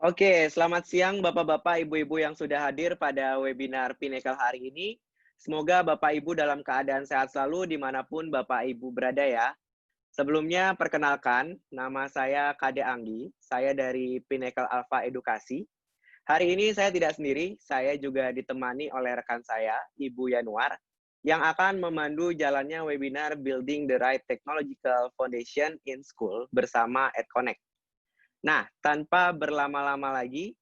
Oke, selamat siang Bapak-bapak, Ibu-ibu yang sudah hadir pada webinar Pinnacle hari ini. Semoga Bapak Ibu dalam keadaan sehat selalu dimanapun Bapak Ibu berada ya. Sebelumnya perkenalkan, nama saya Kade Anggi, saya dari Pinnacle Alpha Edukasi. Hari ini saya tidak sendiri, saya juga ditemani oleh rekan saya, Ibu Yanuar, yang akan memandu jalannya webinar Building the Right Technological Foundation in School bersama EdConnect. Nah, tanpa berlama-lama lagi,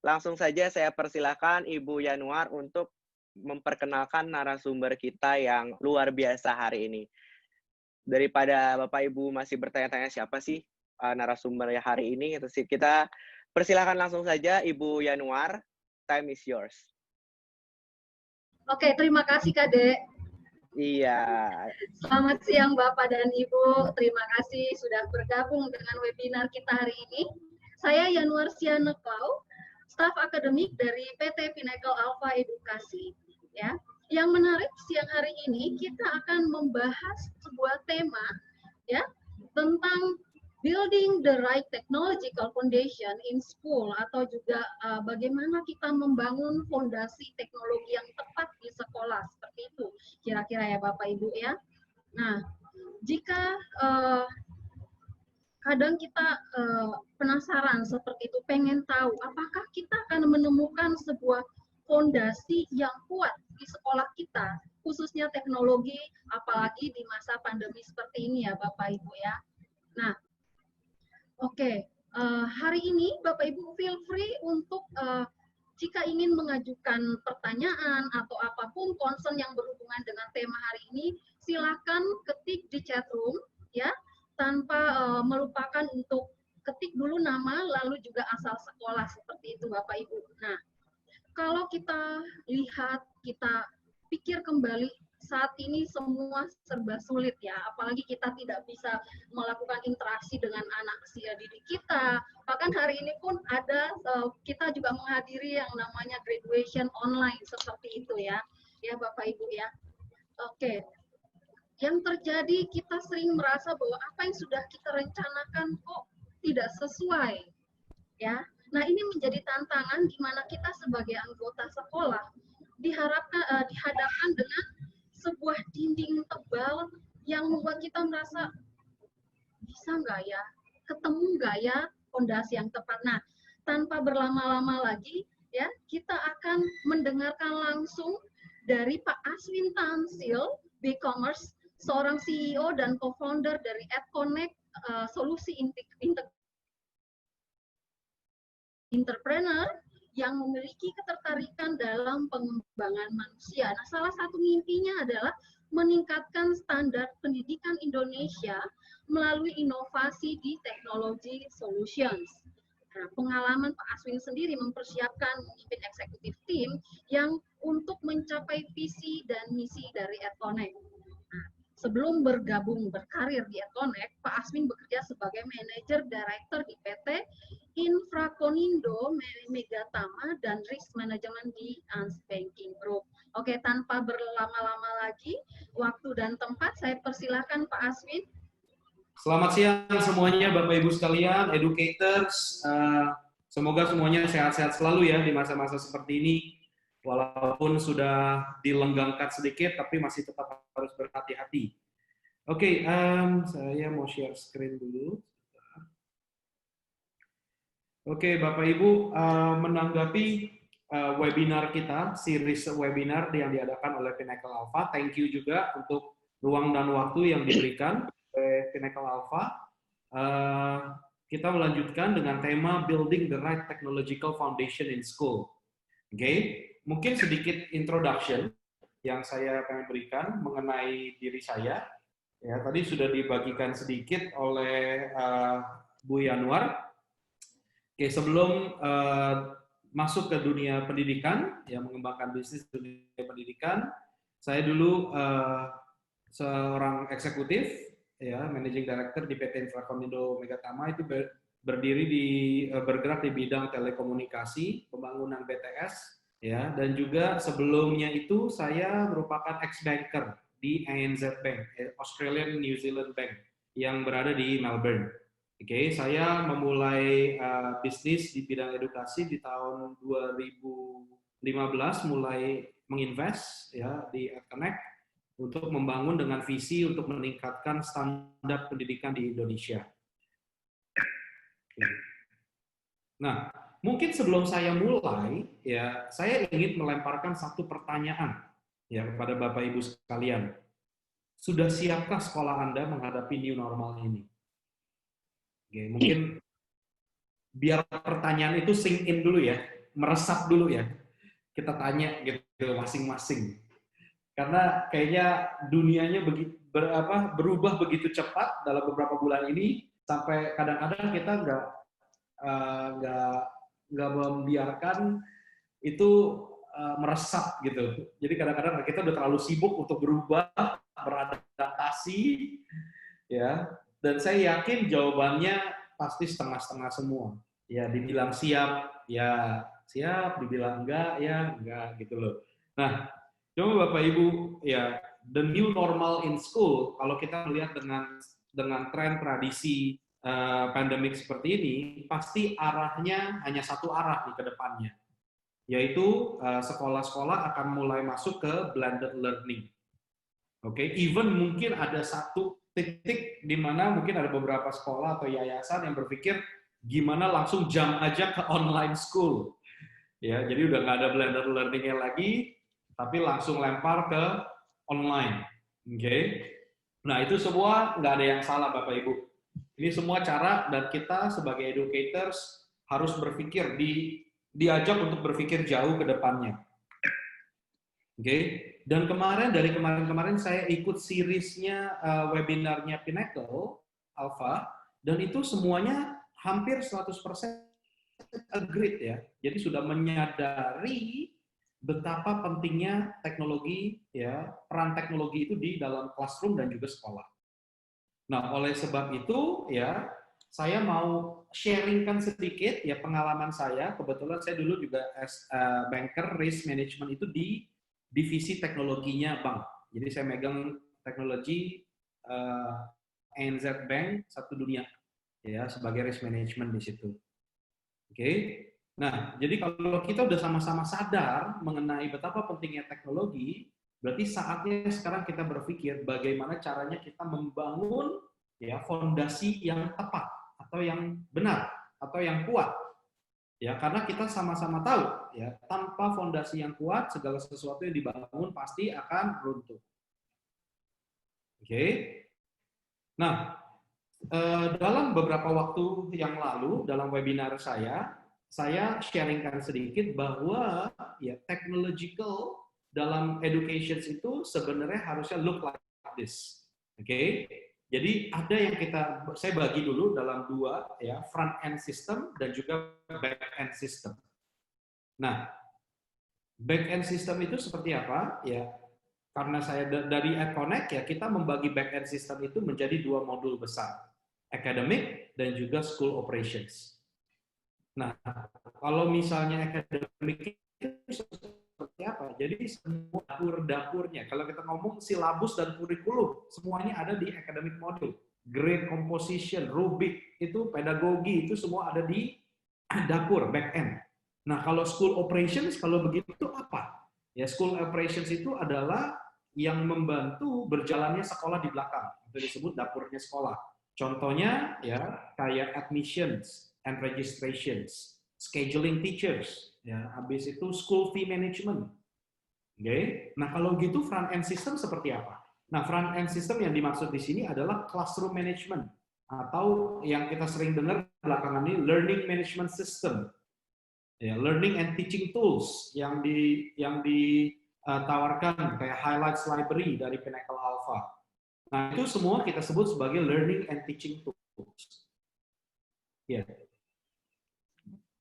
langsung saja saya persilahkan Ibu Yanuar untuk memperkenalkan narasumber kita yang luar biasa hari ini. Daripada Bapak Ibu masih bertanya-tanya siapa sih narasumber hari ini, kita persilahkan langsung saja Ibu Yanuar, time is yours. Oke, terima kasih Kade. Iya. Selamat siang Bapak dan Ibu, terima kasih sudah bergabung dengan webinar kita hari ini. Saya Yanuar Sianekau, staf akademik dari PT Pinnacle Alpha Edukasi. Ya, yang menarik siang hari ini kita akan membahas sebuah tema ya tentang building the right technological foundation in school, atau juga bagaimana kita membangun fondasi teknologi yang tepat di sekolah, seperti itu kira-kira ya Bapak Ibu ya. Nah, jika kadang kita penasaran seperti itu, pengen tahu apakah kita akan menemukan sebuah fondasi yang kuat di sekolah kita, khususnya teknologi, apalagi di masa pandemi seperti ini ya Bapak Ibu ya. Nah, oke, hari ini Bapak Ibu feel free untuk jika ingin mengajukan pertanyaan atau apapun concern yang berhubungan dengan tema hari ini, silakan ketik di chat room ya, tanpa melupakan untuk ketik dulu nama lalu juga asal sekolah, seperti itu Bapak Ibu. Nah, kalau kita lihat, kita pikir kembali, saat ini semua serba sulit ya, apalagi kita tidak bisa melakukan interaksi dengan anak usia didik kita. Bahkan hari ini pun ada kita juga menghadiri yang namanya graduation online seperti itu ya, ya Bapak Ibu ya. Oke, yang terjadi kita sering merasa bahwa apa yang sudah kita rencanakan kok tidak sesuai ya. Nah, ini menjadi tantangan di mana kita sebagai anggota sekolah dihadapkan dengan sebuah dinding tebal yang membuat kita merasa bisa nggak ya, ketemu nggak ya fondasi yang tepat. Nah, tanpa berlama-lama lagi ya, kita akan mendengarkan langsung dari Pak Aswin Tansil, B-Commerce, seorang CEO dan co-founder dari EdConnect, solusi entrepreneur yang memiliki ketertarikan dalam pengembangan manusia. Nah, salah satu mimpinya adalah meningkatkan standar pendidikan Indonesia melalui inovasi di teknologi solutions. Nah, pengalaman Pak Aswin sendiri mempersiapkan memimpin eksekutif tim yang untuk mencapai visi dan misi dari EdConnect. Nah, sebelum berkarir di EdConnect, Pak Aswin bekerja sebagai manajer director di PT Infrakonindo Megatama dan Risk Management di Ans Banking Group. Oke, tanpa berlama-lama lagi, waktu dan tempat saya persilakan Pak Aswin. Selamat siang semuanya Bapak Ibu sekalian, educators. Semoga semuanya sehat-sehat selalu ya di masa-masa seperti ini. Walaupun sudah dilenggangkan sedikit, tapi masih tetap harus berhati-hati. Oke, saya mau share screen dulu. Oke, Bapak Ibu, menanggapi webinar kita, series webinar yang diadakan oleh Pinnacle Alpha, thank you juga untuk ruang dan waktu yang diberikan oleh Pinnacle Alpha. Kita melanjutkan dengan tema Building the Right Technological Foundation in School. Oke, mungkin sedikit introduction yang saya akan berikan mengenai diri saya. Ya, tadi sudah dibagikan sedikit oleh Bu Yanuar. Oke, sebelum masuk ke dunia pendidikan, ya mengembangkan bisnis dunia pendidikan, saya dulu seorang eksekutif, ya managing director di PT Infrakonindo Megatama, itu bergerak di bidang telekomunikasi, pembangunan BTS, ya, dan juga sebelumnya itu saya merupakan ex-banker di ANZ Bank, Australian New Zealand Bank, yang berada di Melbourne. Oke, saya memulai bisnis di bidang edukasi di tahun 2015, mulai menginvest ya di EdConnect untuk membangun dengan visi untuk meningkatkan standar pendidikan di Indonesia. Nah, mungkin sebelum saya mulai, ya saya ingin melemparkan satu pertanyaan ya kepada Bapak Ibu sekalian. Sudah siapkah sekolah Anda menghadapi new normal ini? Oke, mungkin biar pertanyaan itu sink in dulu ya, meresap dulu ya. Kita tanya gitu masing-masing. Karena kayaknya dunianya berubah begitu cepat dalam beberapa bulan ini, sampai kadang-kadang kita nggak membiarkan itu meresap gitu. Jadi kadang-kadang kita udah terlalu sibuk untuk berubah, beradaptasi, ya. Dan saya yakin jawabannya pasti setengah-setengah semua. Ya, dibilang siap, ya siap, dibilang enggak, ya enggak gitu loh. Nah, coba Bapak Ibu, ya the new normal in school, kalau kita melihat dengan tren tradisi pandemik seperti ini, pasti arahnya hanya satu arah di ke depannya, yaitu sekolah-sekolah akan mulai masuk ke blended learning. Oke, even mungkin ada satu titik di mana mungkin ada beberapa sekolah atau yayasan yang berpikir gimana langsung jump aja ke online school. Ya, jadi udah nggak ada blended learning-nya lagi, tapi langsung lempar ke online. Oke. Nah, itu semua nggak ada yang salah Bapak Ibu. Ini semua cara, dan kita sebagai educators harus berpikir, diajak untuk berpikir jauh ke depannya. Oke. Dan dari kemarin saya ikut seriesnya webinarnya Pinnacle Alpha, dan itu semuanya hampir 100% agreed ya. Jadi sudah menyadari betapa pentingnya teknologi ya, peran teknologi itu di dalam classroom dan juga sekolah. Nah, oleh sebab itu ya, saya mau sharingkan sedikit ya pengalaman saya. Kebetulan saya dulu juga as banker risk management itu di divisi teknologinya bank. Jadi saya megang teknologi ANZ Bank satu dunia ya sebagai risk management di situ. Oke. Nah, jadi kalau kita udah sama-sama sadar mengenai betapa pentingnya teknologi, berarti saatnya sekarang kita berpikir bagaimana caranya kita membangun ya fondasi yang tepat atau yang benar atau yang kuat. Ya, karena kita sama-sama tahu ya, tanpa fondasi yang kuat segala sesuatu yang dibangun pasti akan runtuh. Oke. Nah, dalam beberapa waktu yang lalu dalam webinar saya sharingkan sedikit bahwa ya technological dalam education itu sebenarnya harusnya look like this. Oke. Jadi ada yang saya bagi dulu dalam dua ya, front end system dan juga back end system. Nah, back end system itu seperti apa? Ya, karena saya dari EdConnect ya, kita membagi back end system itu menjadi dua modul besar, academic dan juga school operations. Nah, kalau misalnya academic itu seperti apa? Jadi semua dapur-dapurnya, kalau kita ngomong silabus dan kurikulum, semuanya ada di academic module. Grade composition, rubik, itu pedagogi, itu semua ada di dapur, back end. Nah, kalau school operations, kalau begitu apa? Ya, school operations itu adalah yang membantu berjalannya sekolah di belakang, itu disebut dapurnya sekolah. Contohnya ya kayak admissions and registrations, scheduling teachers, ya, habis itu school fee management. Oke. Nah, kalau gitu front end system seperti apa? Nah, front end system yang dimaksud di sini adalah classroom management atau yang kita sering dengar belakangan ini learning management system. Ya, learning and teaching tools yang ditawarkan kayak highlights library dari Pinnacle Alpha. Nah, itu semua kita sebut sebagai learning and teaching tools. Ya.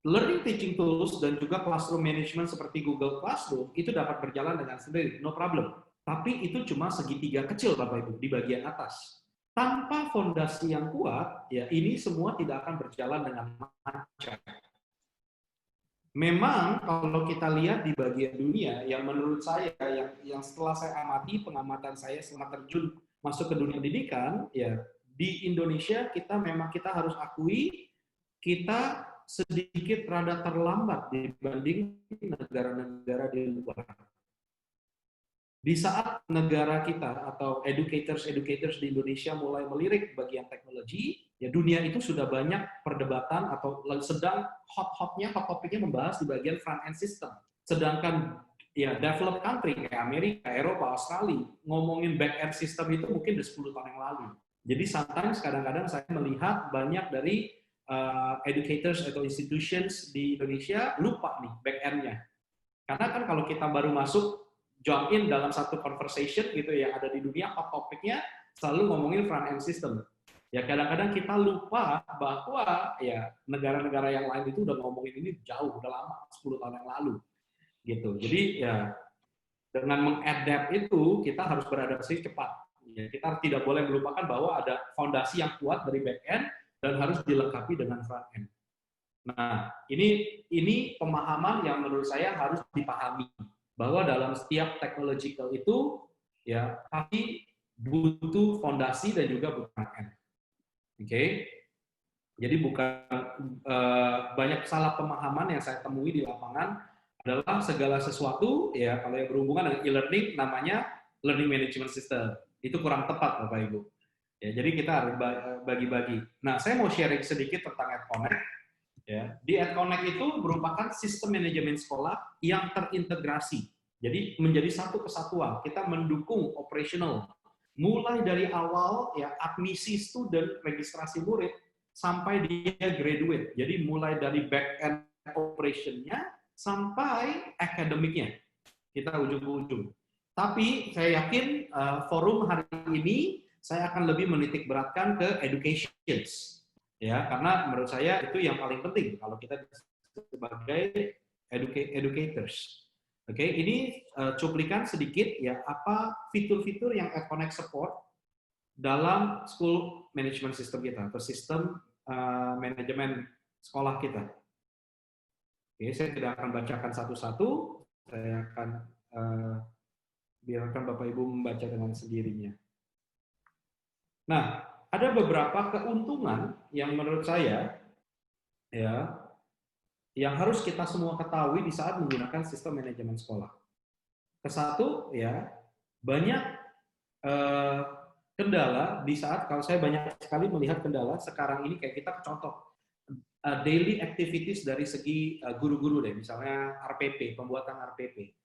Learning teaching tools dan juga classroom management seperti Google Classroom itu dapat berjalan dengan sendiri, no problem. Tapi itu cuma segitiga kecil, Bapak Ibu, di bagian atas. Tanpa fondasi yang kuat, ya ini semua tidak akan berjalan dengan lancar. Memang kalau kita lihat di bagian dunia, yang menurut saya, yang setelah saya amati, pengamatan saya selama terjun masuk ke dunia pendidikan, ya di Indonesia kita harus akui kita sedikit rada terlambat dibanding negara-negara di luar. Di saat negara kita atau educators di Indonesia mulai melirik bagian teknologi, ya dunia itu sudah banyak perdebatan atau sedang hot topiknya membahas di bagian front end system. Sedangkan ya developed country kayak Amerika, Eropa, Australia ngomongin back end system itu mungkin udah 10 tahun yang lalu. Jadi sometimes kadang-kadang saya melihat banyak dari educators atau institutions di Indonesia lupa nih back end-nya. Karena kan kalau kita baru masuk jump in dalam satu conversation gitu yang ada di dunia, hot topiknya selalu ngomongin front end system. Ya kadang-kadang kita lupa bahwa ya negara-negara yang lain itu udah ngomongin ini jauh, udah lama, 10 tahun yang lalu. Gitu. Jadi ya dengan mengadapt itu kita harus beradaptasi cepat. Ya, kita tidak boleh melupakan bahwa ada fondasi yang kuat dari back end dan harus dilengkapi dengan front end. Nah, ini pemahaman yang menurut saya harus dipahami bahwa dalam setiap technological itu ya pasti butuh fondasi dan juga butuh front end. Oke. Jadi bukan banyak salah pemahaman yang saya temui di lapangan adalah segala sesuatu ya kalau yang berhubungan dengan e-learning namanya learning management system. Itu kurang tepat Bapak Ibu. Ya, jadi kita harus bagi-bagi. Nah, saya mau sharing sedikit tentang EdConnect. Ya, di EdConnect itu merupakan sistem manajemen sekolah yang terintegrasi. Jadi menjadi satu kesatuan. Kita mendukung operational mulai dari awal ya admisi student, registrasi murid sampai dia graduate. Jadi mulai dari back end operation-nya sampai akademiknya. Kita ujung ke ujung. Tapi saya yakin forum hari ini saya akan lebih menitik beratkan ke education, ya karena menurut saya itu yang paling penting kalau kita sebagai educators. Oke, ini cuplikan sedikit ya apa fitur-fitur yang EdConnect support dalam school management system kita atau sistem manajemen sekolah kita. Oke, saya tidak akan bacakan satu-satu, saya akan biarkan Bapak Ibu membaca dengan sendirinya. Nah, ada beberapa keuntungan yang menurut saya ya yang harus kita semua ketahui di saat menggunakan sistem manajemen sekolah. Kesatu ya, banyak kendala di saat kalau saya banyak sekali melihat kendala sekarang ini kayak kita contoh daily activities dari segi guru-guru deh, misalnya RPP, pembuatan RPP.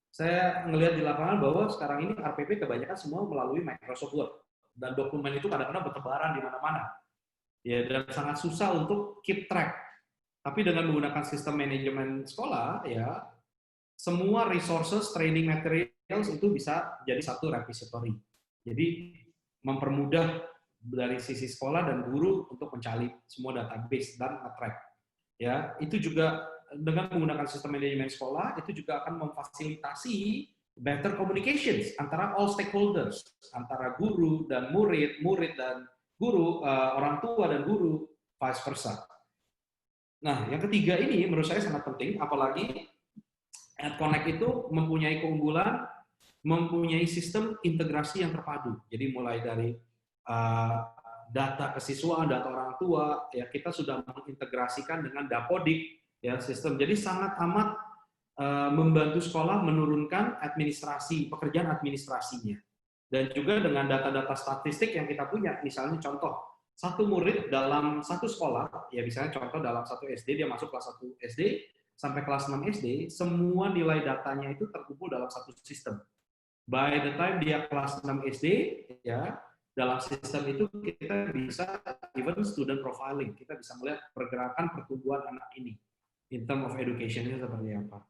Saya ngelihat di lapangan bahwa sekarang ini RPP kebanyakan semua melalui Microsoft Word. Dan dokumen itu kadang-kadang bertebaran di mana-mana. Ya, dan sangat susah untuk keep track. Tapi dengan menggunakan sistem manajemen sekolah, ya semua resources, training materials itu bisa jadi satu repository. Jadi mempermudah dari sisi sekolah dan guru untuk mencari semua database dan nge-track. Ya, itu juga dengan menggunakan sistem manajemen sekolah itu juga akan memfasilitasi better communications antara all stakeholders, antara guru dan murid, murid dan guru, orang tua dan guru, vice versa. Nah, yang ketiga ini menurut saya sangat penting, apalagi EdConnect itu mempunyai keunggulan, mempunyai sistem integrasi yang terpadu. Jadi mulai dari data kesiswaan, data orang tua, ya kita sudah mengintegrasikan dengan Dapodik, ya sistem. Jadi sangat amat membantu sekolah menurunkan administrasi, pekerjaan administrasinya. Dan juga dengan data-data statistik yang kita punya, misalnya contoh, satu murid dalam satu sekolah, ya misalnya contoh dalam satu SD, dia masuk kelas 1 SD, sampai kelas 6 SD, semua nilai datanya itu terkumpul dalam satu sistem. By the time dia kelas 6 SD, ya dalam sistem itu kita bisa even student profiling, kita bisa melihat pergerakan pertumbuhan anak ini in term of education-nya seperti apa.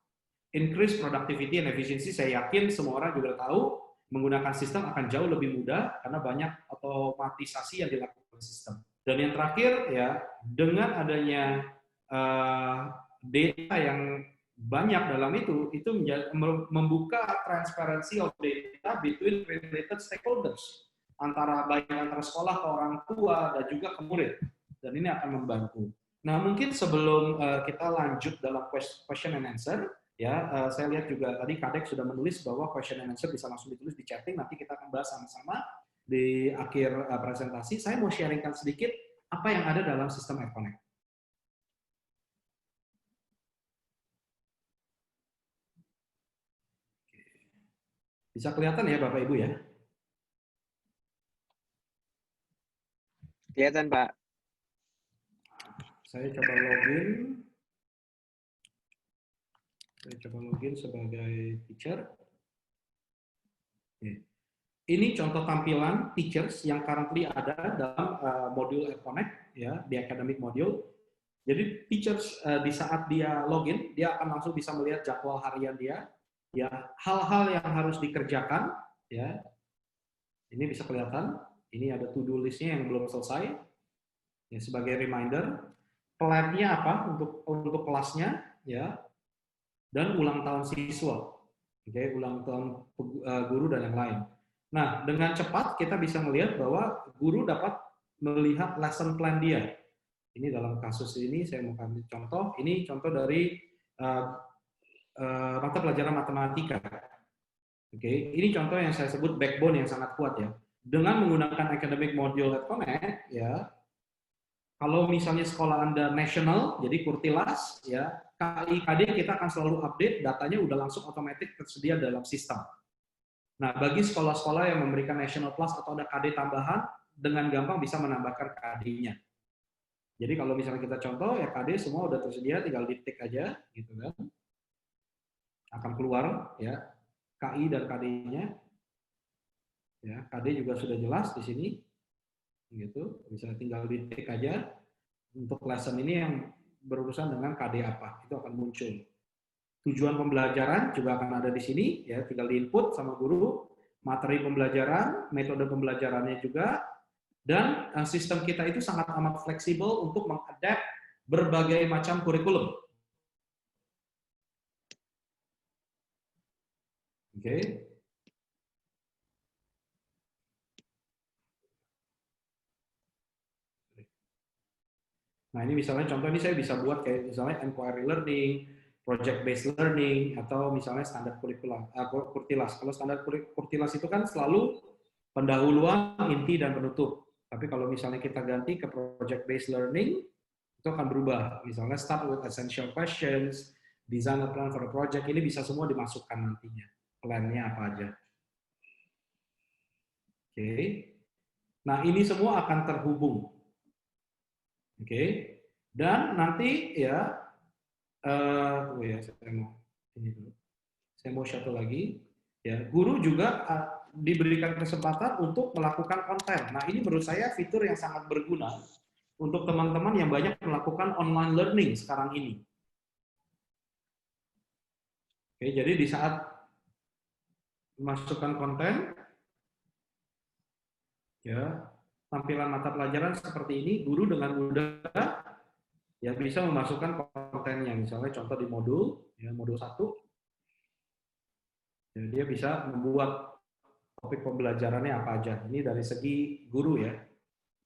Increase productivity and efficiency, saya yakin semua orang juga tahu menggunakan sistem akan jauh lebih mudah karena banyak otomatisasi yang dilakukan sistem. Dan yang terakhir ya, dengan adanya data yang banyak dalam itu membuka transparency of data between related stakeholders antara baik antara sekolah ke orang tua dan juga ke murid. Dan ini akan membantu. Nah, mungkin sebelum kita lanjut dalam question and answer, ya, saya lihat juga tadi Kadek sudah menulis bahwa question and answer bisa langsung ditulis di chatting, nanti kita akan bahas sama-sama. di akhir presentasi, saya mau sharingkan sedikit apa yang ada dalam sistem AirConnect. Bisa kelihatan ya Bapak Ibu ya? Kelihatan, Pak. Saya coba login. Saya coba login sebagai teacher. Oke. Ini contoh tampilan teachers yang currently ada dalam modul AirConnect ya, di academic module. Jadi teachers di saat dia login, dia akan langsung bisa melihat jadwal harian dia, ya, hal-hal yang harus dikerjakan, ya. Ini bisa kelihatan. Ini ada to-do list-nya yang belum selesai. Ya, sebagai reminder, plan-nya apa untuk kelasnya, ya, dan ulang tahun siswa, oke, ulang tahun guru dan yang lain. Nah, dengan cepat kita bisa melihat bahwa guru dapat melihat lesson plan dia. Ini dalam kasus ini saya mau kasih contoh. Ini contoh dari mata pelajaran matematika. Oke, ini contoh yang saya sebut backbone yang sangat kuat ya. Dengan menggunakan academic module AirConnect, ya, kalau misalnya sekolah Anda national, jadi Kurtilas, ya, KI/KD kita akan selalu update, datanya udah langsung otomatis tersedia dalam sistem. Nah, bagi sekolah-sekolah yang memberikan National Plus atau ada KD tambahan, dengan gampang bisa menambahkan KD-nya. Jadi kalau misalnya kita contoh, ya KD semua udah tersedia, tinggal di-tick aja, gitu kan. Akan keluar, ya, KI dan KD-nya. Ya, KD juga sudah jelas di sini, gitu. Bisa tinggal di-tick aja. Untuk lesson ini yang berurusan dengan KD apa, itu akan muncul. Tujuan pembelajaran juga akan ada di sini, ya, tinggal di-input sama guru, materi pembelajaran, metode pembelajarannya juga, dan sistem kita itu sangat amat fleksibel untuk mengadapt berbagai macam kurikulum. Oke. Nah, ini misalnya contoh ini saya bisa buat kayak misalnya inquiry learning, project based learning, atau misalnya standar kurikulum, Kurtilas. Kalau standar Kurtilas itu kan selalu pendahuluan, inti, dan penutup. Tapi kalau misalnya kita ganti ke project based learning, itu akan berubah. Misalnya start with essential questions, design a plan for a project, ini bisa semua dimasukkan nantinya. Plan-nya apa aja. Oke. Nah, ini semua akan terhubung. Oke. Dan nanti ya, saya mau satu lagi. Ya, guru juga diberikan kesempatan untuk melakukan konten. Nah, ini menurut saya fitur yang sangat berguna untuk teman-teman yang banyak melakukan online learning sekarang ini. Oke, jadi di saat memasukkan konten, ya, tampilan mata pelajaran seperti ini, guru dengan mudah ya bisa memasukkan kontennya. Misalnya contoh di modul, ya, modul 1, ya, dia bisa membuat topik pembelajarannya apa aja. Ini dari segi guru ya,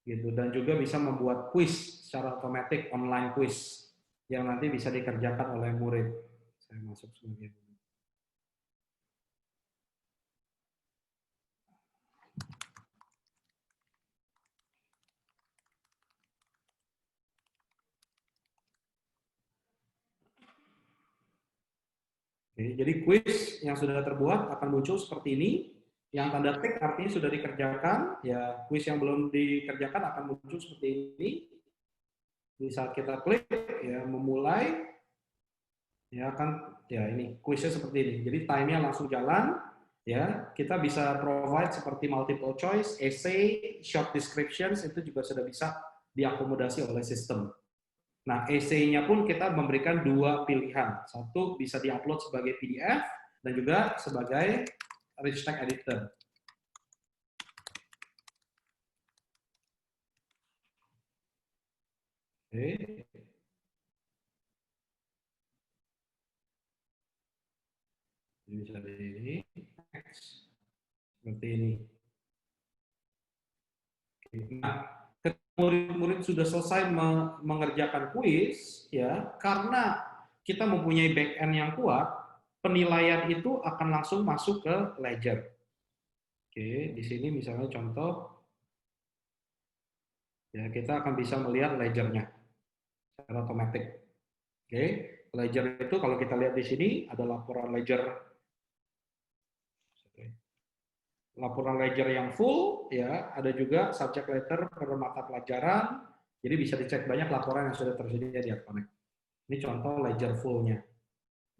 gitu. Dan juga bisa membuat kuis secara otomatis, online kuis yang nanti bisa dikerjakan oleh murid. Saya masuk sebagai guru. Oke, jadi kuis yang sudah terbuat akan muncul seperti ini. Yang tanda tik artinya sudah dikerjakan. Ya, kuis yang belum dikerjakan akan muncul seperti ini. Di saat kita klik, ya, memulai, ya kan, ya ini kuisnya seperti ini. Jadi time-nya langsung jalan. Ya, kita bisa provide seperti multiple choice, essay, short descriptions, itu juga sudah bisa diakomodasi oleh sistem. Nah, essay-nya pun kita memberikan 2 pilihan. Satu bisa diupload sebagai PDF dan juga sebagai rich text editor. Oke. Jadi bisa di ini, seperti ini. Nah, murid-murid sudah selesai mengerjakan kuis, ya, karena kita mempunyai back-end yang kuat, penilaian itu akan langsung masuk ke ledger. Oke, di sini misalnya contoh, ya kita akan bisa melihat ledgernya secara otomatis. Oke, ledger itu kalau kita lihat di sini ada laporan ledger yang full, ya ada juga subject letter per mata pelajaran, jadi bisa dicek banyak laporan yang sudah tersedia di AdConnect. Ini contoh ledger full-nya.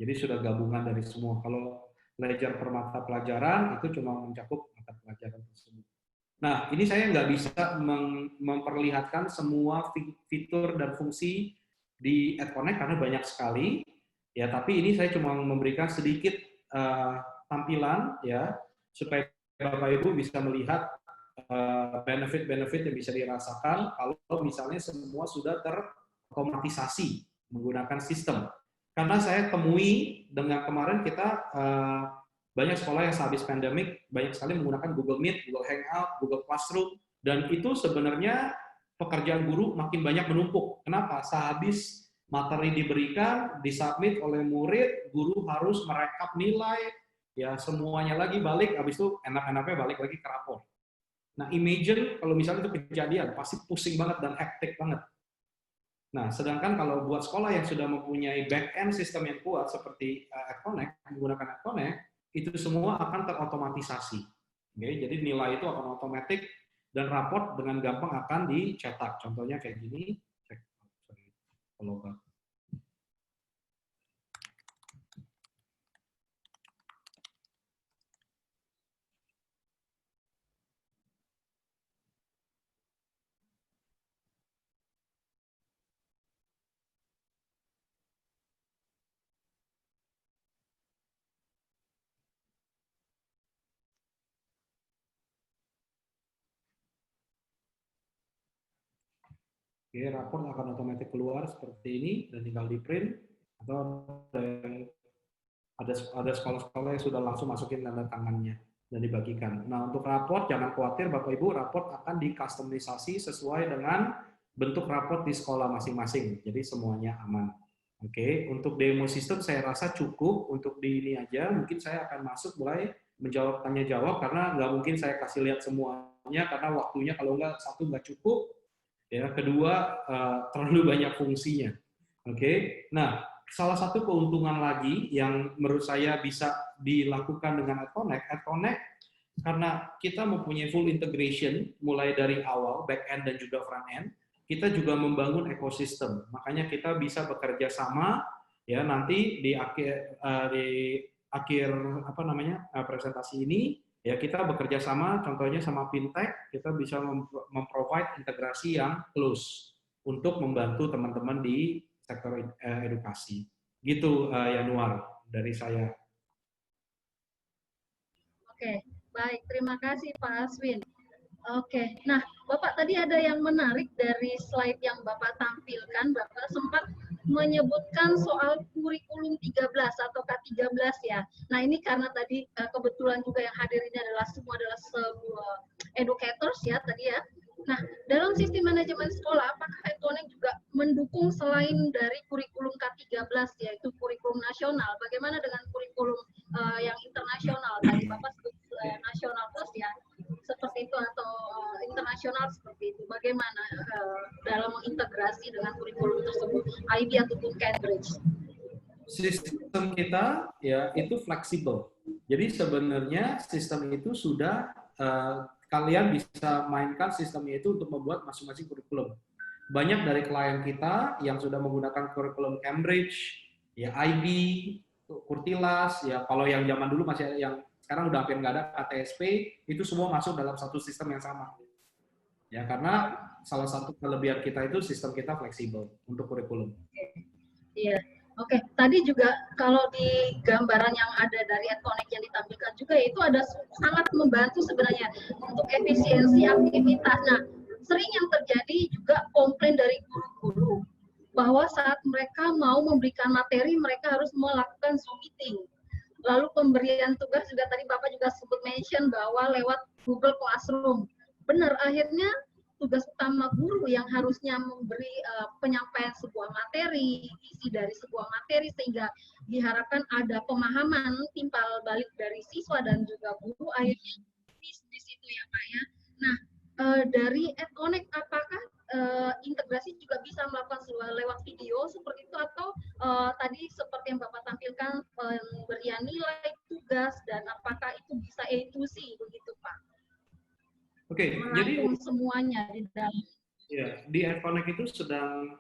Jadi sudah gabungan dari semua. Kalau ledger per mata pelajaran itu cuma mencakup mata pelajaran tersebut. Nah, ini saya nggak bisa memperlihatkan semua fitur dan fungsi di AdConnect karena banyak sekali. Ya, tapi ini saya cuma memberikan sedikit tampilan ya supaya Bapak Ibu bisa melihat benefit-benefit yang bisa dirasakan kalau misalnya semua sudah terotomatisasi menggunakan sistem. Karena saya temui dengan kemarin kita banyak sekolah yang sehabis pandemik banyak sekali menggunakan Google Meet, Google Hangout, Google Classroom, dan itu sebenarnya pekerjaan guru makin banyak menumpuk. Kenapa? Sehabis materi diberikan, disubmit oleh murid, guru harus merekap nilai, ya semuanya lagi balik, habis itu enak-enaknya balik lagi ke rapor. Nah, imagine kalau misalnya itu kejadian, pasti pusing banget dan hektik banget. Nah, sedangkan kalau buat sekolah yang sudah mempunyai back-end sistem yang kuat seperti AdConnect, menggunakan AdConnect, itu semua akan terotomatisasi. Oke, jadi nilai itu akan otomatis dan raport dengan gampang akan dicetak. Contohnya kayak gini. Oke, rapor akan otomatis keluar seperti ini dan tinggal di print atau ada sekolah-sekolah yang sudah langsung masukin tanda tangannya dan dibagikan. Nah, untuk raport jangan khawatir Bapak Ibu, raport akan dikustomisasi sesuai dengan bentuk raport di sekolah masing-masing. Jadi semuanya aman. Oke, untuk demo sistem saya rasa cukup untuk di ini aja. Mungkin saya akan masuk mulai menjawab tanya jawab karena nggak mungkin saya kasih lihat semuanya karena waktunya kalau nggak cukup. Ya, kedua terlalu banyak fungsinya. Oke. Nah, salah satu keuntungan lagi yang menurut saya bisa dilakukan dengan AdConnect karena kita mempunyai full integration mulai dari awal back end dan juga front end, kita juga membangun ekosistem. Makanya kita bisa bekerja sama ya nanti di akhir presentasi ini ya kita bekerja sama contohnya sama fintech, kita bisa memprovide integrasi yang close untuk membantu teman-teman di sektor edukasi. Gitu Yanuar dari saya. Oke, baik. Terima kasih Pak Aswin. Oke, nah Bapak tadi ada yang menarik dari slide yang Bapak tampilkan, Bapak sempat menyebutkan soal kurikulum 13 atau K13 ya. Nah ini karena tadi kebetulan juga yang hadir ini adalah semua sebuah educators ya tadi ya. Nah dalam sistem manajemen sekolah, apakah AdConnect juga mendukung selain dari kurikulum K13 yaitu kurikulum nasional, bagaimana dengan kurikulum yang internasional? Tadi Bapak sebut nasional plus ya, seperti itu atau internasional seperti itu. Bagaimana dalam mengintegrasi dengan kurikulum tersebut, IB ataupun Cambridge? Sistem kita ya itu fleksibel. Jadi sebenarnya sistem itu sudah kalian bisa mainkan sistemnya itu untuk membuat masing-masing kurikulum. Banyak dari klien kita yang sudah menggunakan kurikulum Cambridge, ya IB, Kurtilas, ya kalau yang zaman dulu masih yang sekarang udah hampir nggak ada KTSP, itu semua masuk dalam satu sistem yang sama. Ya karena salah satu kelebihan kita itu sistem kita fleksibel untuk kurikulum. Iya. Oke, tadi juga kalau di gambaran yang ada dari AdConnect yang ditampilkan juga itu ada sangat membantu sebenarnya untuk efisiensi aktivitas. Nah, sering yang terjadi juga komplain dari guru-guru bahwa saat mereka mau memberikan materi mereka harus melakukan Zoom meeting. Lalu pemberian tugas juga tadi Bapak juga sebut mention bahwa lewat Google Classroom. Benar, akhirnya tugas utama guru yang harusnya memberi penyampaian sebuah materi, isi dari sebuah materi sehingga diharapkan ada pemahaman timbal balik dari siswa dan juga guru, akhirnya ya Pak ya. Nah, dari EdConnect apakah integrasi juga bisa melakukan lewat video seperti itu atau tadi seperti yang Bapak tampilkan pemberian nilai tugas dan apakah itu bisa A to Z begitu Pak? Oke, jadi Merangkum semuanya di dalam. ya, di EdConnect itu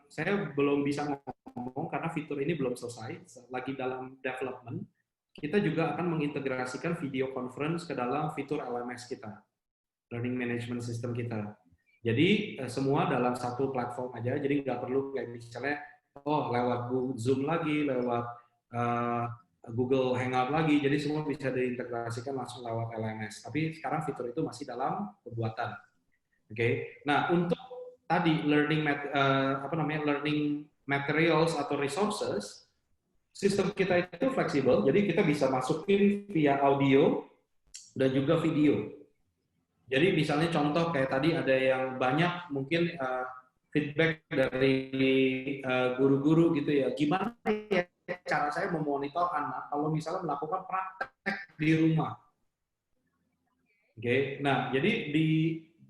saya belum bisa ngomong karena fitur ini belum selesai, lagi dalam development. Kita juga akan mengintegrasikan video conference ke dalam fitur LMS kita, Learning Management System kita. Jadi semua dalam satu platform aja, jadi nggak perlu kayak misalnya, lewat Zoom lagi, lewat Google Hangout lagi, jadi semua bisa diintegrasikan langsung lewat LMS. Tapi sekarang fitur itu masih dalam pembuatan. Oke, nah untuk tadi learning materials atau resources, sistem kita itu fleksibel, jadi kita bisa masukin via audio dan juga video. Jadi misalnya contoh kayak tadi ada yang banyak mungkin feedback dari guru-guru gitu ya, gimana ya cara saya memonitor anak kalau misalnya melakukan praktek di rumah. Oke, nah jadi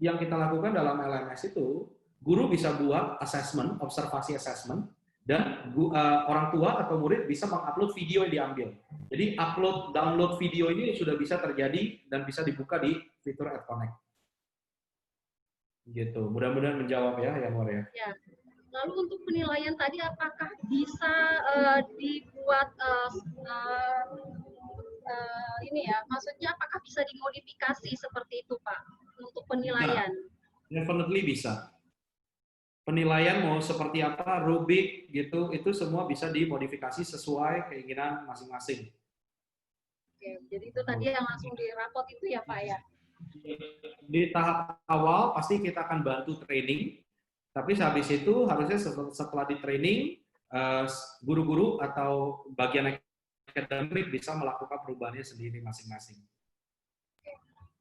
yang kita lakukan dalam LMS itu, guru bisa buat assessment, observasi assessment, dan orang tua atau murid bisa mengupload video yang diambil. Jadi download video ini sudah bisa terjadi dan bisa dibuka di fitur EdConnect. Gitu. Mudah-mudahan menjawab ya, Yanwar ya. Ya. Lalu untuk penilaian tadi apakah bisa dibuat ini ya, maksudnya apakah bisa dimodifikasi seperti itu Pak untuk penilaian? Definitely bisa. Penilaian mau seperti apa, rubrik gitu, itu semua bisa dimodifikasi sesuai keinginan masing-masing. Oke, jadi itu tadi yang langsung dirapot itu ya Pak ya? Di tahap awal pasti kita akan bantu training, tapi habis itu harusnya setelah di training, guru-guru atau bagian akademik bisa melakukan perubahannya sendiri masing-masing.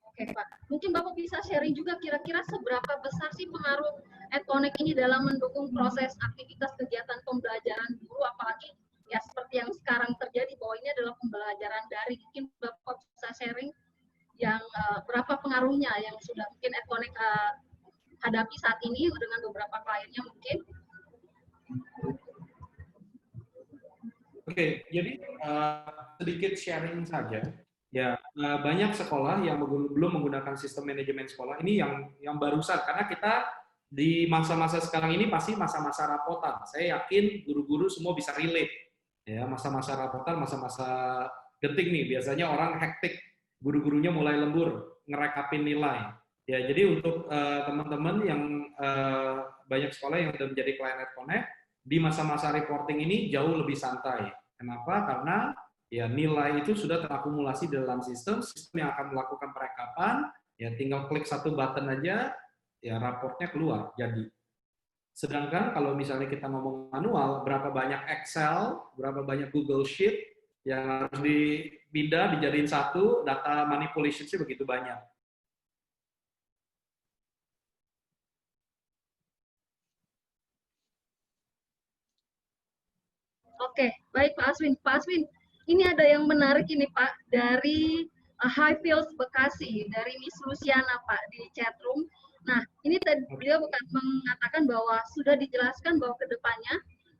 Oke Pak, mungkin Bapak bisa sharing juga kira-kira seberapa besar sih pengaruh EdConnect ini dalam mendukung proses aktivitas kegiatan pembelajaran guru, apalagi ya seperti yang sekarang terjadi bahwa ini adalah pembelajaran daring. Mungkin Bapak bisa sharing yang berapa pengaruhnya yang sudah mungkin EdConnect hadapi saat ini dengan beberapa kliennya mungkin. Oke, jadi sedikit sharing saja. Ya, banyak sekolah yang belum menggunakan sistem manajemen sekolah ini yang barusan, karena kita di masa-masa sekarang ini pasti masa-masa rapotan. Saya yakin guru-guru semua bisa relate. Ya, masa-masa rapotan, masa-masa genting nih. Biasanya orang hektik, guru-gurunya mulai lembur, ngerekapin nilai. Ya, jadi untuk teman-teman yang banyak sekolah yang sudah menjadi klien EdConnect, di masa-masa reporting ini jauh lebih santai. Kenapa? Karena ya nilai itu sudah terakumulasi dalam sistem yang akan melakukan perekapan, ya tinggal klik satu button aja, ya raportnya keluar jadi. Sedangkan kalau misalnya kita ngomong manual, berapa banyak Excel, berapa banyak Google Sheet yang harus dipindah, dijadiin satu, data manipulation sih begitu banyak. Oke, baik Pak Aswin. Pak Aswin, ini ada yang menarik ini Pak dari Highfields Bekasi, dari Miss Luciana Pak di chatroom. Nah, ini tadi beliau mengatakan bahwa sudah dijelaskan bahwa kedepannya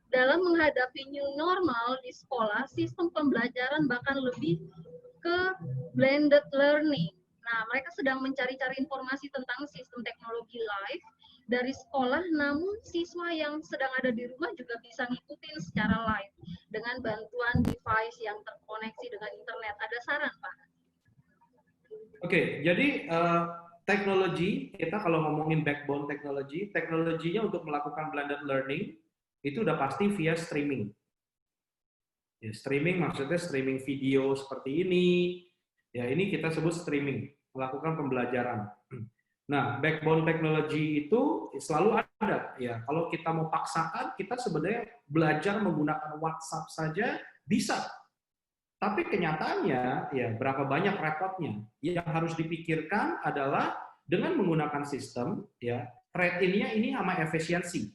dalam menghadapi new normal di sekolah, sistem pembelajaran bahkan lebih ke blended learning. Nah, mereka sedang mencari-cari informasi tentang sistem teknologi live dari sekolah, namun siswa yang sedang ada di rumah juga bisa ngikutin secara live dengan bantuan device yang terkoneksi dengan internet. Ada saran, Pak? Oke, jadi teknologi, kita kalau ngomongin backbone teknologi, teknologinya untuk melakukan blended learning, itu udah pasti via streaming. Ya, streaming maksudnya streaming video seperti ini, ya ini kita sebut streaming, melakukan pembelajaran. Nah, backbone teknologi itu selalu ada. Ya, kalau kita mau paksakan, kita sebenarnya belajar menggunakan WhatsApp saja bisa. Tapi kenyataannya, ya berapa banyak repotnya. Yang harus dipikirkan adalah dengan menggunakan sistem, ya rate-nya ini sama efisiensi.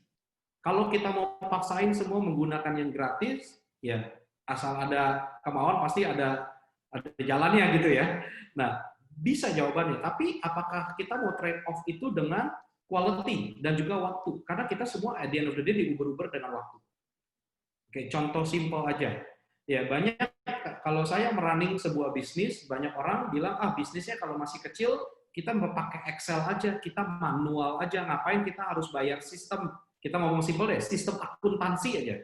Kalau kita mau paksain semua menggunakan yang gratis, ya asal ada kemauan pasti ada jalannya gitu ya. Nah, bisa jawabannya. Tapi apakah kita mau trade off itu dengan quality dan juga waktu? Karena kita semua at the end of the day diuber-uber dengan waktu. Oke, contoh simple aja. Ya, banyak kalau saya merunning sebuah bisnis, banyak orang bilang, bisnisnya kalau masih kecil, kita pakai Excel aja, kita manual aja, ngapain kita harus bayar sistem. Kita ngomong simple deh, sistem akuntansi aja.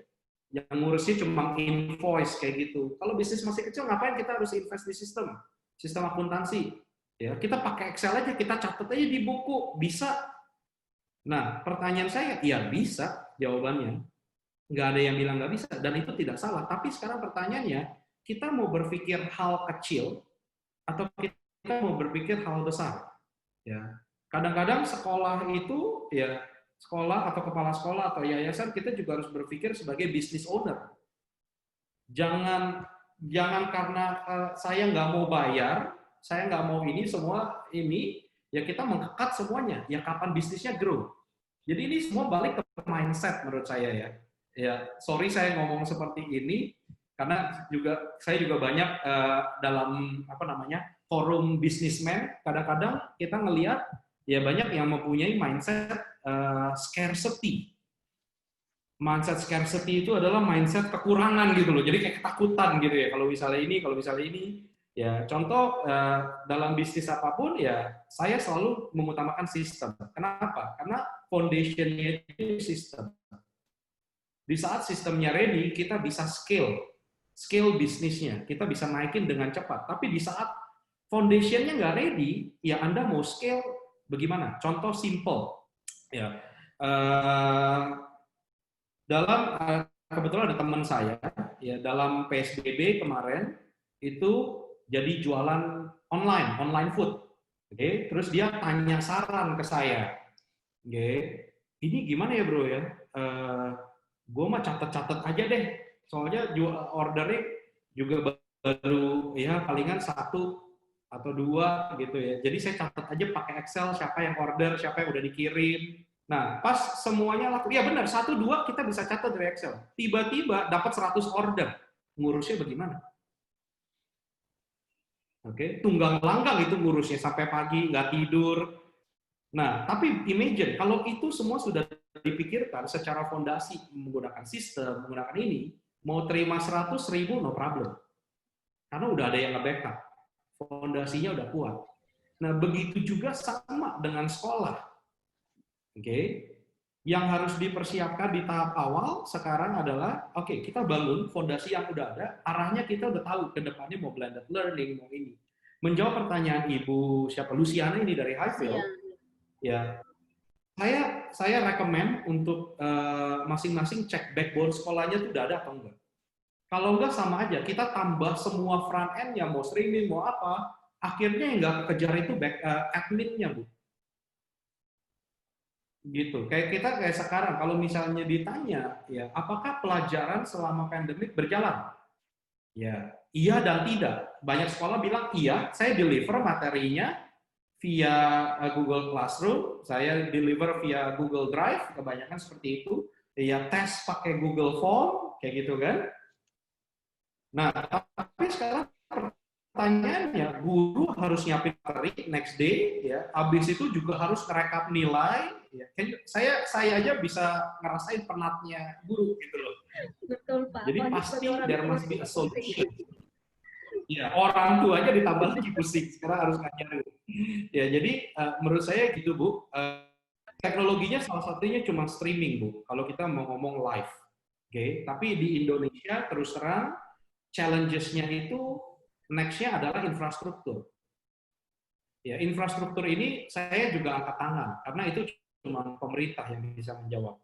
Yang ngurusnya cuma invoice kayak gitu. Kalau bisnis masih kecil, ngapain kita harus invest di sistem akuntansi? Ya, kita pakai Excel aja, kita catat aja di buku, bisa. Nah, pertanyaan saya, ya bisa jawabannya. Nggak ada yang bilang nggak bisa, dan itu tidak salah. Tapi sekarang pertanyaannya, kita mau berpikir hal kecil atau kita mau berpikir hal besar? Ya, kadang-kadang sekolah itu, ya sekolah atau kepala sekolah atau yayasan, kita juga harus berpikir sebagai business owner. Jangan karena saya nggak mau bayar, saya nggak mau ini semua ini, ya kita mengkekat semuanya. Ya kapan bisnisnya grow? Jadi ini semua balik ke mindset menurut saya ya. Ya, sorry saya ngomong seperti ini karena saya juga banyak dalam forum businessman, kadang-kadang kita ngelihat ya banyak yang mempunyai mindset scarcity. Mindset scarcity itu adalah mindset kekurangan gitu loh. Jadi kayak ketakutan gitu ya, kalau misalnya ini. Ya, contoh dalam bisnis apapun ya saya selalu mengutamakan sistem. Kenapa? Karena foundation-nya itu sistem. Di saat sistemnya ready, kita bisa scale bisnisnya, kita bisa naikin dengan cepat. Tapi di saat foundation-nya nggak ready, ya Anda mau scale bagaimana? Contoh simple, ya kebetulan ada teman saya, ya dalam PSBB kemarin itu jadi jualan online food, oke? Terus dia tanya saran ke saya, oke? Ini gimana ya bro ya? Gue mah catet-catet aja deh, soalnya ordernya juga baru ya palingan 1 atau 2 gitu ya. Jadi saya catat aja pakai Excel siapa yang order, siapa yang udah dikirim. Nah, pas semuanya laku, ya benar 1, 2 kita bisa catat dari Excel. Tiba-tiba dapat 100 order, ngurusnya bagaimana? Oke, tunggang langgang itu ngurusnya sampai pagi nggak tidur. Nah, tapi imagine kalau itu semua sudah dipikirkan secara fondasi menggunakan sistem, menggunakan ini, mau terima 100.000 no problem. Karena udah ada yang nge-backup. Fondasinya udah kuat. Nah, begitu juga sama dengan sekolah. Oke. Yang harus dipersiapkan di tahap awal sekarang adalah kita bangun fondasi yang udah ada, arahnya kita udah tahu ke depannya mau blended learning, mau ini. Menjawab pertanyaan Ibu Luciana ini dari Highfield. Ya, saya rekomend untuk masing-masing cek backbone sekolahnya itu udah ada atau enggak. Kalau enggak sama aja, kita tambah semua front end-nya, mau streaming, mau apa, akhirnya yang nggak kejar itu admin-nya, Bu. Gitu. Kayak sekarang, kalau misalnya ditanya, ya apakah pelajaran selama pandemik berjalan? Ya, iya dan tidak. Banyak sekolah bilang iya, saya deliver materinya via Google Classroom, saya deliver via Google Drive, kebanyakan seperti itu. Ya tes pakai Google Form, kayak gitu kan. Nah, tapi sekarang pertanyaannya, guru harus nyiapin materi next day, ya. Habis itu juga harus ngerekap nilai. Ya. Saya aja bisa ngerasain penatnya guru gitu loh. Betul Pak. Jadi pasti there must be a solution. Ya, orang tua aja ditambah lagi pusing. Sekarang harus ngajarin. Ya, jadi menurut saya gitu, Bu. Teknologinya salah satunya cuma streaming, Bu. Kalau kita mau ngomong live. Oke, tapi di Indonesia terus terang challenges-nya itu next-nya adalah infrastruktur. Ya, infrastruktur ini saya juga angkat tangan karena itu cuma pemerintah yang bisa menjawab.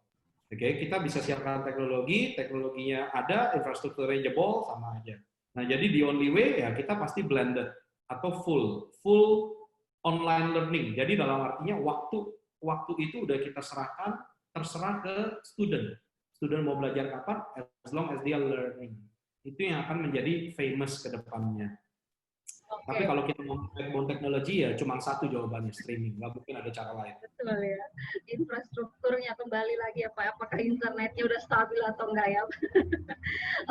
Oke, kita bisa siapkan teknologinya ada, infrastrukturnya jebol sama aja. Nah, jadi the only way ya kita pasti blended atau full online learning. Jadi dalam artinya waktu itu udah kita terserah ke student. Student mau belajar kapan, as long as dia learning. Itu yang akan menjadi famous ke depannya. Tapi kalau kita mau backbone teknologi ya cuma satu jawabannya, streaming. Nggak mungkin ada cara lain. Betul ya. Infrastrukturnya kembali lagi ya Pak, apakah internetnya udah stabil atau enggak ya?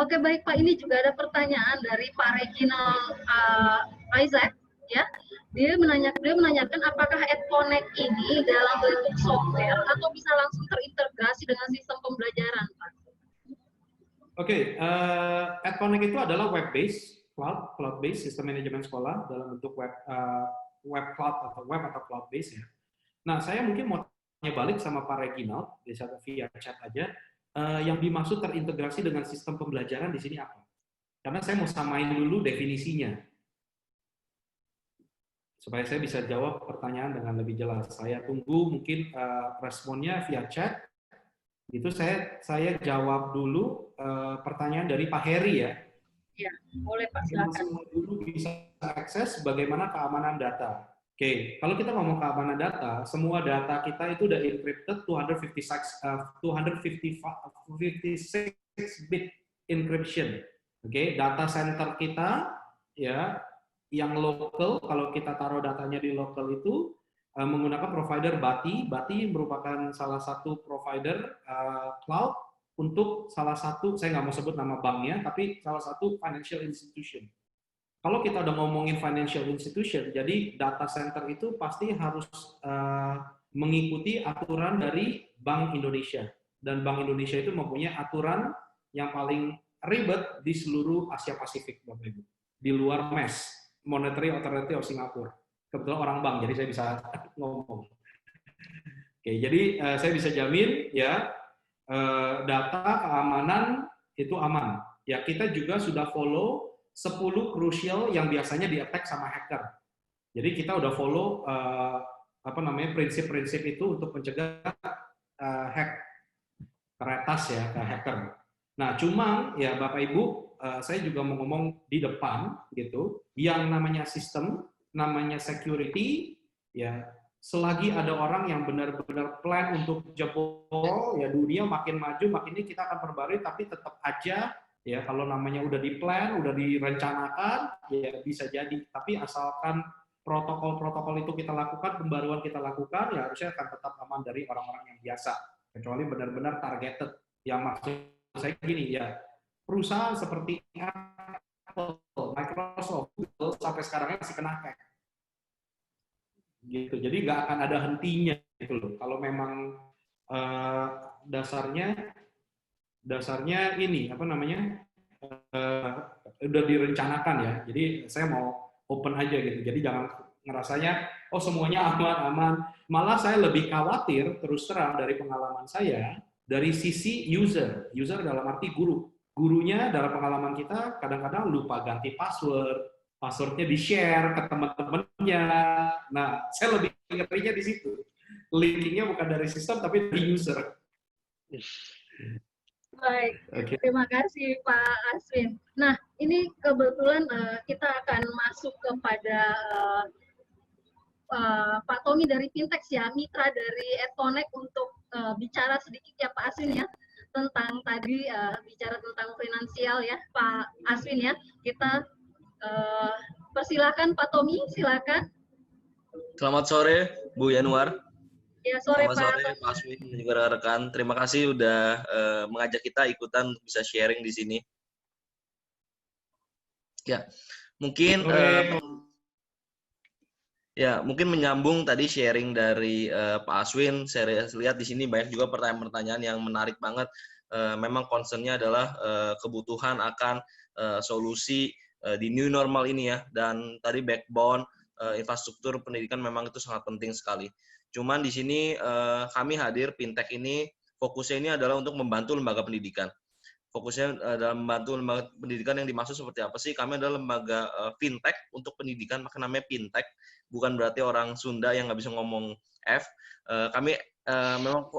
Oke, baik Pak, ini juga ada pertanyaan dari Pak Reginald Isaac ya. Dia menanyakan apakah AdConnect ini dalam bentuk software atau bisa langsung terintegrasi dengan sistem pembelajaran, Pak? Oke, AdConnect itu adalah web-based, cloud-based sistem manajemen sekolah dalam bentuk web cloud atau web atau cloud-based ya. Nah, saya mungkin mau tanya balik sama Pak Reginald, bisa via chat aja, yang dimaksud terintegrasi dengan sistem pembelajaran di sini apa? Karena saya mau samain dulu definisinya, supaya saya bisa jawab pertanyaan dengan lebih jelas. Saya tunggu mungkin responnya via chat. Itu saya jawab dulu pertanyaan dari Pak Heri ya. Ya, boleh Pak, silakan. Dulu bisa akses bagaimana keamanan data. Oke, kalau kita ngomong keamanan data, semua data kita itu udah encrypted 256 bit encryption. Oke, data center kita ya yang lokal, kalau kita taruh datanya di lokal itu menggunakan provider Bati. Bati merupakan salah satu provider cloud untuk salah satu, saya nggak mau sebut nama banknya, tapi salah satu financial institution. Kalau kita udah ngomongin financial institution, jadi data center itu pasti harus mengikuti aturan dari Bank Indonesia. Dan Bank Indonesia itu mempunyai aturan yang paling ribet di seluruh Asia Pasifik, Bapak Ibu. Di luar MES, Monetary Authority of Singapore. Kebetulan orang bank, jadi saya bisa ngomong. Oke, jadi saya bisa jamin ya data keamanan itu aman. Ya, kita juga sudah follow 10 crucial yang biasanya di-attack sama hacker. Jadi kita udah follow prinsip-prinsip itu untuk mencegah hack keretas ya ke hacker. Nah, cuma ya Bapak Ibu, saya juga mau ngomong di depan gitu, yang namanya sistem, namanya security, ya selagi ada orang yang benar-benar plan untuk jebol, ya dunia makin maju, makin ini kita akan perbarui, tapi tetap aja ya kalau namanya udah di plan, udah direncanakan, ya bisa jadi. Tapi asalkan protokol-protokol itu kita lakukan, pembaruan kita lakukan, ya harusnya akan tetap aman dari orang-orang yang biasa. Kecuali benar-benar targeted. Yang maksud saya gini ya, perusahaan seperti Apple, Microsoft, Google sampai sekarang masih kena hack. Gitu. Jadi nggak akan ada hentinya gitu loh. Kalau memang dasarnya ini apa namanya udah direncanakan ya. Jadi saya mau open aja gitu. Jadi jangan ngerasanya oh semuanya aman. Malah saya lebih khawatir terus terang dari pengalaman saya dari sisi user dalam arti guru. Gurunya dalam pengalaman kita kadang-kadang lupa ganti passwordnya di-share ke teman-temannya. Nah, saya lebih ngerinya di situ. Linkingnya bukan dari sistem, tapi dari user. Baik, okay. Terima kasih Pak Aswin. Nah, ini kebetulan kita akan masuk kepada Pak Tommy dari Fintex ya, mitra dari AdConnect untuk bicara sedikit ya Pak Aswin ya, tentang tadi bicara tentang finansial ya Pak Aswin ya. Kita persilakan Pak Tommy, silakan. Selamat sore Bu Yanuar. Ya, sore Selamat sore Pak Aswin dan juga rekan-rekan. Terima kasih udah mengajak kita ikutan untuk bisa sharing di sini. Ya, mungkin mungkin menyambung tadi sharing dari Pak Aswin. Saya lihat di sini banyak juga pertanyaan-pertanyaan yang menarik banget. Memang concern-nya adalah kebutuhan akan solusi di new normal ini ya. Dan tadi backbone infrastruktur pendidikan memang itu sangat penting sekali. Cuman di sini kami hadir Fintech ini fokusnya ini adalah untuk membantu lembaga pendidikan. Fokusnya dalam membantu lembaga pendidikan yang dimaksud seperti apa sih? Kami adalah lembaga Fintech untuk pendidikan, maka namanya Fintech. Bukan berarti orang Sunda yang nggak bisa ngomong F. Kami memang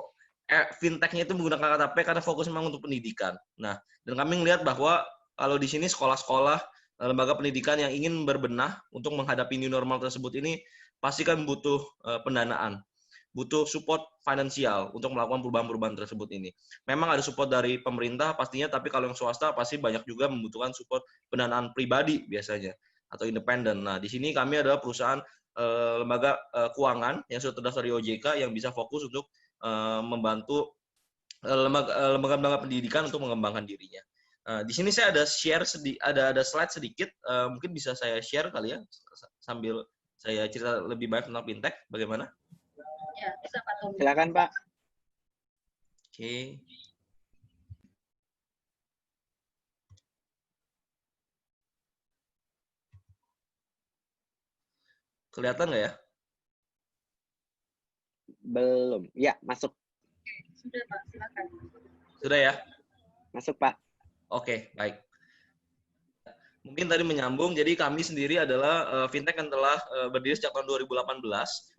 Fintech-nya itu menggunakan kata P karena fokus memang untuk pendidikan. Nah, dan kami melihat bahwa kalau di sini sekolah-sekolah, lembaga pendidikan yang ingin berbenah untuk menghadapi new normal tersebut ini pasti kan butuh pendanaan, butuh support finansial untuk melakukan perubahan-perubahan tersebut ini. Memang ada support dari pemerintah pastinya, tapi kalau yang swasta pasti banyak juga membutuhkan support pendanaan pribadi biasanya atau independen. Nah, di sini kami adalah perusahaan lembaga keuangan yang sudah terdaftar di OJK yang bisa fokus untuk membantu lembaga-lembaga pendidikan untuk mengembangkan dirinya. Di sini saya ada share ada slide sedikit, mungkin bisa saya share kali ya sambil saya cerita lebih banyak tentang fintech, bagaimana? Ya, bisa Pak Tommy. Silakan Pak. Oke. Kelihatan nggak ya? Belum. Ya, masuk. Sudah Pak, silakan. Sudah ya? Masuk Pak. Oke, baik. Mungkin tadi menyambung, jadi kami sendiri adalah fintech yang telah berdiri sejak tahun 2018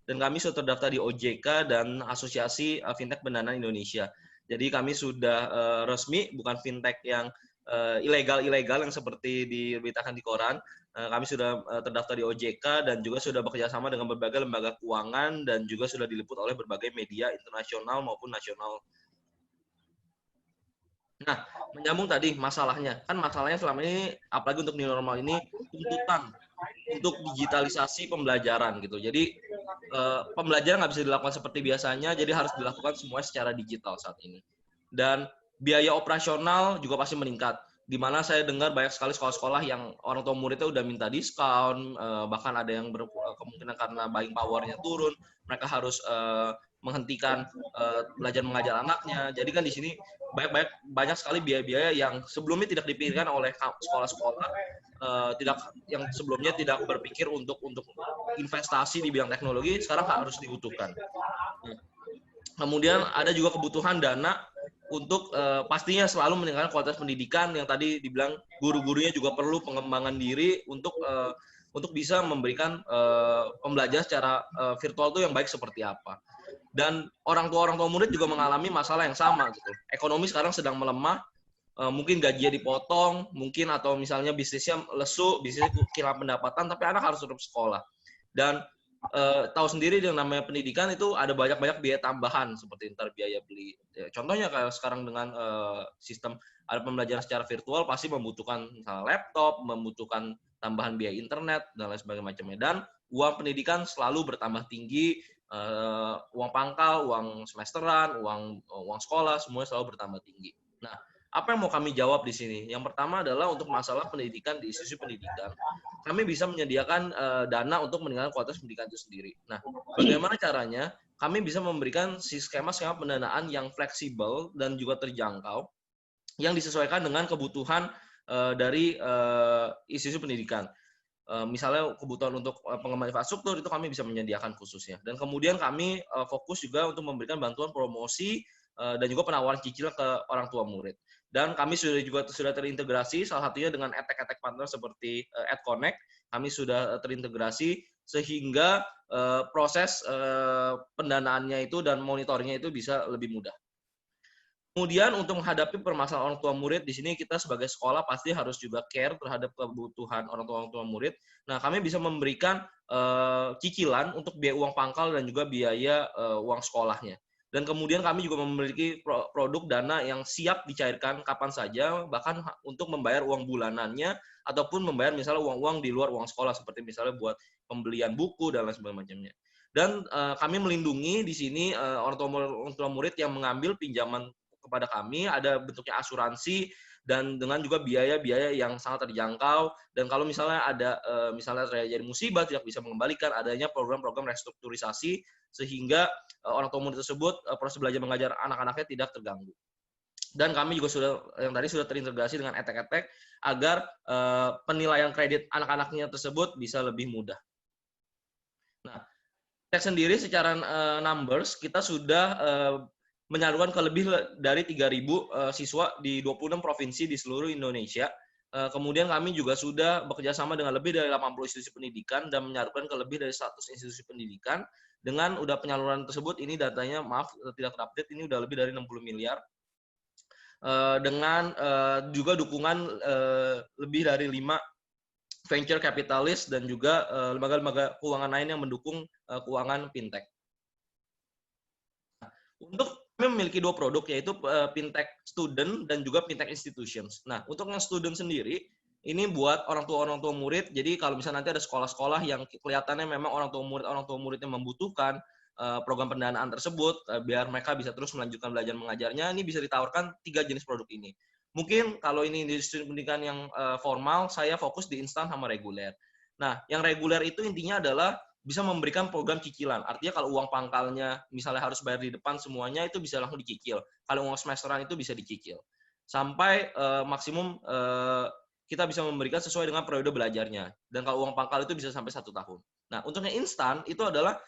dan kami sudah terdaftar di OJK dan Asosiasi Fintech Pendanaan Indonesia. Jadi kami sudah resmi, bukan fintech yang ilegal-ilegal yang seperti diberitakan di koran. Kami sudah terdaftar di OJK dan juga sudah bekerja sama dengan berbagai lembaga keuangan dan juga sudah diliput oleh berbagai media internasional maupun nasional. Nah, menyambung tadi masalahnya. Kan masalahnya selama ini, apalagi untuk new normal ini, tuntutan untuk digitalisasi pembelajaran gitu. Jadi, pembelajaran nggak bisa dilakukan seperti biasanya, jadi harus dilakukan semua secara digital saat ini. Dan biaya operasional juga pasti meningkat. Di mana saya dengar banyak sekali sekolah-sekolah yang orang tua muridnya udah minta diskon, bahkan ada yang kemungkinan karena buying power-nya turun, mereka harus menghentikan belajar mengajar anaknya. Jadi kan di sini banyak sekali biaya-biaya yang sebelumnya tidak dipikirkan oleh sekolah-sekolah, yang sebelumnya tidak berpikir untuk investasi di bidang teknologi, sekarang harus dibutuhkan. Kemudian ada juga kebutuhan dana untuk pastinya selalu meningkatkan kualitas pendidikan, yang tadi dibilang guru-gurunya juga perlu pengembangan diri untuk bisa memberikan pembelajaran secara virtual itu yang baik seperti apa. Dan orang tua murid juga mengalami masalah yang sama gitu. Ekonomi sekarang sedang melemah, mungkin gajinya dipotong, mungkin atau misalnya bisnisnya lesu, bisnisnya kehilangan pendapatan, tapi anak harus tetap sekolah. Dan tahu sendiri yang namanya pendidikan itu ada banyak biaya tambahan seperti ntar biaya beli. Contohnya kayak sekarang dengan sistem ada pembelajaran secara virtual pasti membutuhkan misalnya laptop, membutuhkan tambahan biaya internet dan lain sebagainya. Dan uang pendidikan selalu bertambah tinggi. Uang pangkal, uang semesteran, uang sekolah, semuanya selalu bertambah tinggi. Nah, apa yang mau kami jawab di sini? Yang pertama adalah untuk masalah pendidikan di institusi pendidikan, kami bisa menyediakan dana untuk meningkatkan kualitas pendidikan itu sendiri. Nah, bagaimana caranya? Kami bisa memberikan skema-skema pendanaan yang fleksibel dan juga terjangkau, yang disesuaikan dengan kebutuhan dari institusi pendidikan. Misalnya kebutuhan untuk pengembangan infrastruktur itu kami bisa menyediakan khususnya. Dan kemudian kami fokus juga untuk memberikan bantuan promosi dan juga penawaran cicilan ke orang tua murid. Dan kami sudah terintegrasi salah satunya dengan EdTech partner seperti EdConnect. Kami sudah terintegrasi sehingga proses pendanaannya itu dan monitoringnya itu bisa lebih mudah. Kemudian untuk menghadapi permasalahan orang tua murid, di sini kita sebagai sekolah pasti harus juga care terhadap kebutuhan orang tua murid. Nah, kami bisa memberikan cicilan untuk biaya uang pangkal dan juga biaya uang sekolahnya. Dan kemudian kami juga memiliki produk dana yang siap dicairkan kapan saja, bahkan untuk membayar uang bulanannya, ataupun membayar misalnya uang-uang di luar uang sekolah, seperti misalnya buat pembelian buku dan lain sebagainya. Dan kami melindungi di sini orang tua murid yang mengambil pinjaman kepada kami, ada bentuknya asuransi dan dengan juga biaya-biaya yang sangat terjangkau. Dan kalau misalnya ada misalnya terjadi musibah tidak bisa mengembalikan, adanya program-program restrukturisasi sehingga orang tua murid tersebut proses belajar mengajar anak-anaknya tidak terganggu. Dan kami juga yang tadi sudah terintegrasi dengan EdTech agar penilaian kredit anak-anaknya tersebut bisa lebih mudah. Nah, EdTech sendiri secara numbers kita sudah menyalurkan ke lebih dari 3.000 siswa di 26 provinsi di seluruh Indonesia. Kemudian kami juga sudah bekerja sama dengan lebih dari 80 institusi pendidikan dan menyalurkan ke lebih dari 100 institusi pendidikan. Dengan udah penyaluran tersebut, ini datanya maaf tidak terupdate, ini udah lebih dari 60 miliar. Dengan juga dukungan lebih dari 5 venture capitalist dan juga lembaga-lembaga keuangan lain yang mendukung keuangan fintech. Untuk kami memiliki 2 produk, yaitu fintech student dan juga fintech institutions. Nah, untuk yang student sendiri, ini buat orang tua murid. Jadi kalau misalnya nanti ada sekolah-sekolah yang kelihatannya memang orang tua muridnya membutuhkan program pendanaan tersebut, biar mereka bisa terus melanjutkan belajar mengajarnya, ini bisa ditawarkan 3 jenis produk ini. Mungkin kalau ini di institusi pendidikan yang formal, saya fokus di instan sama reguler. Nah, yang reguler itu intinya adalah bisa memberikan program cicilan. Artinya kalau uang pangkalnya misalnya harus bayar di depan semuanya, itu bisa langsung dicicil. Kalau uang semesteran itu bisa dicicil. Sampai maksimum kita bisa memberikan sesuai dengan periode belajarnya. Dan kalau uang pangkal itu bisa sampai 1 tahun. Nah, untuk yang instan itu adalah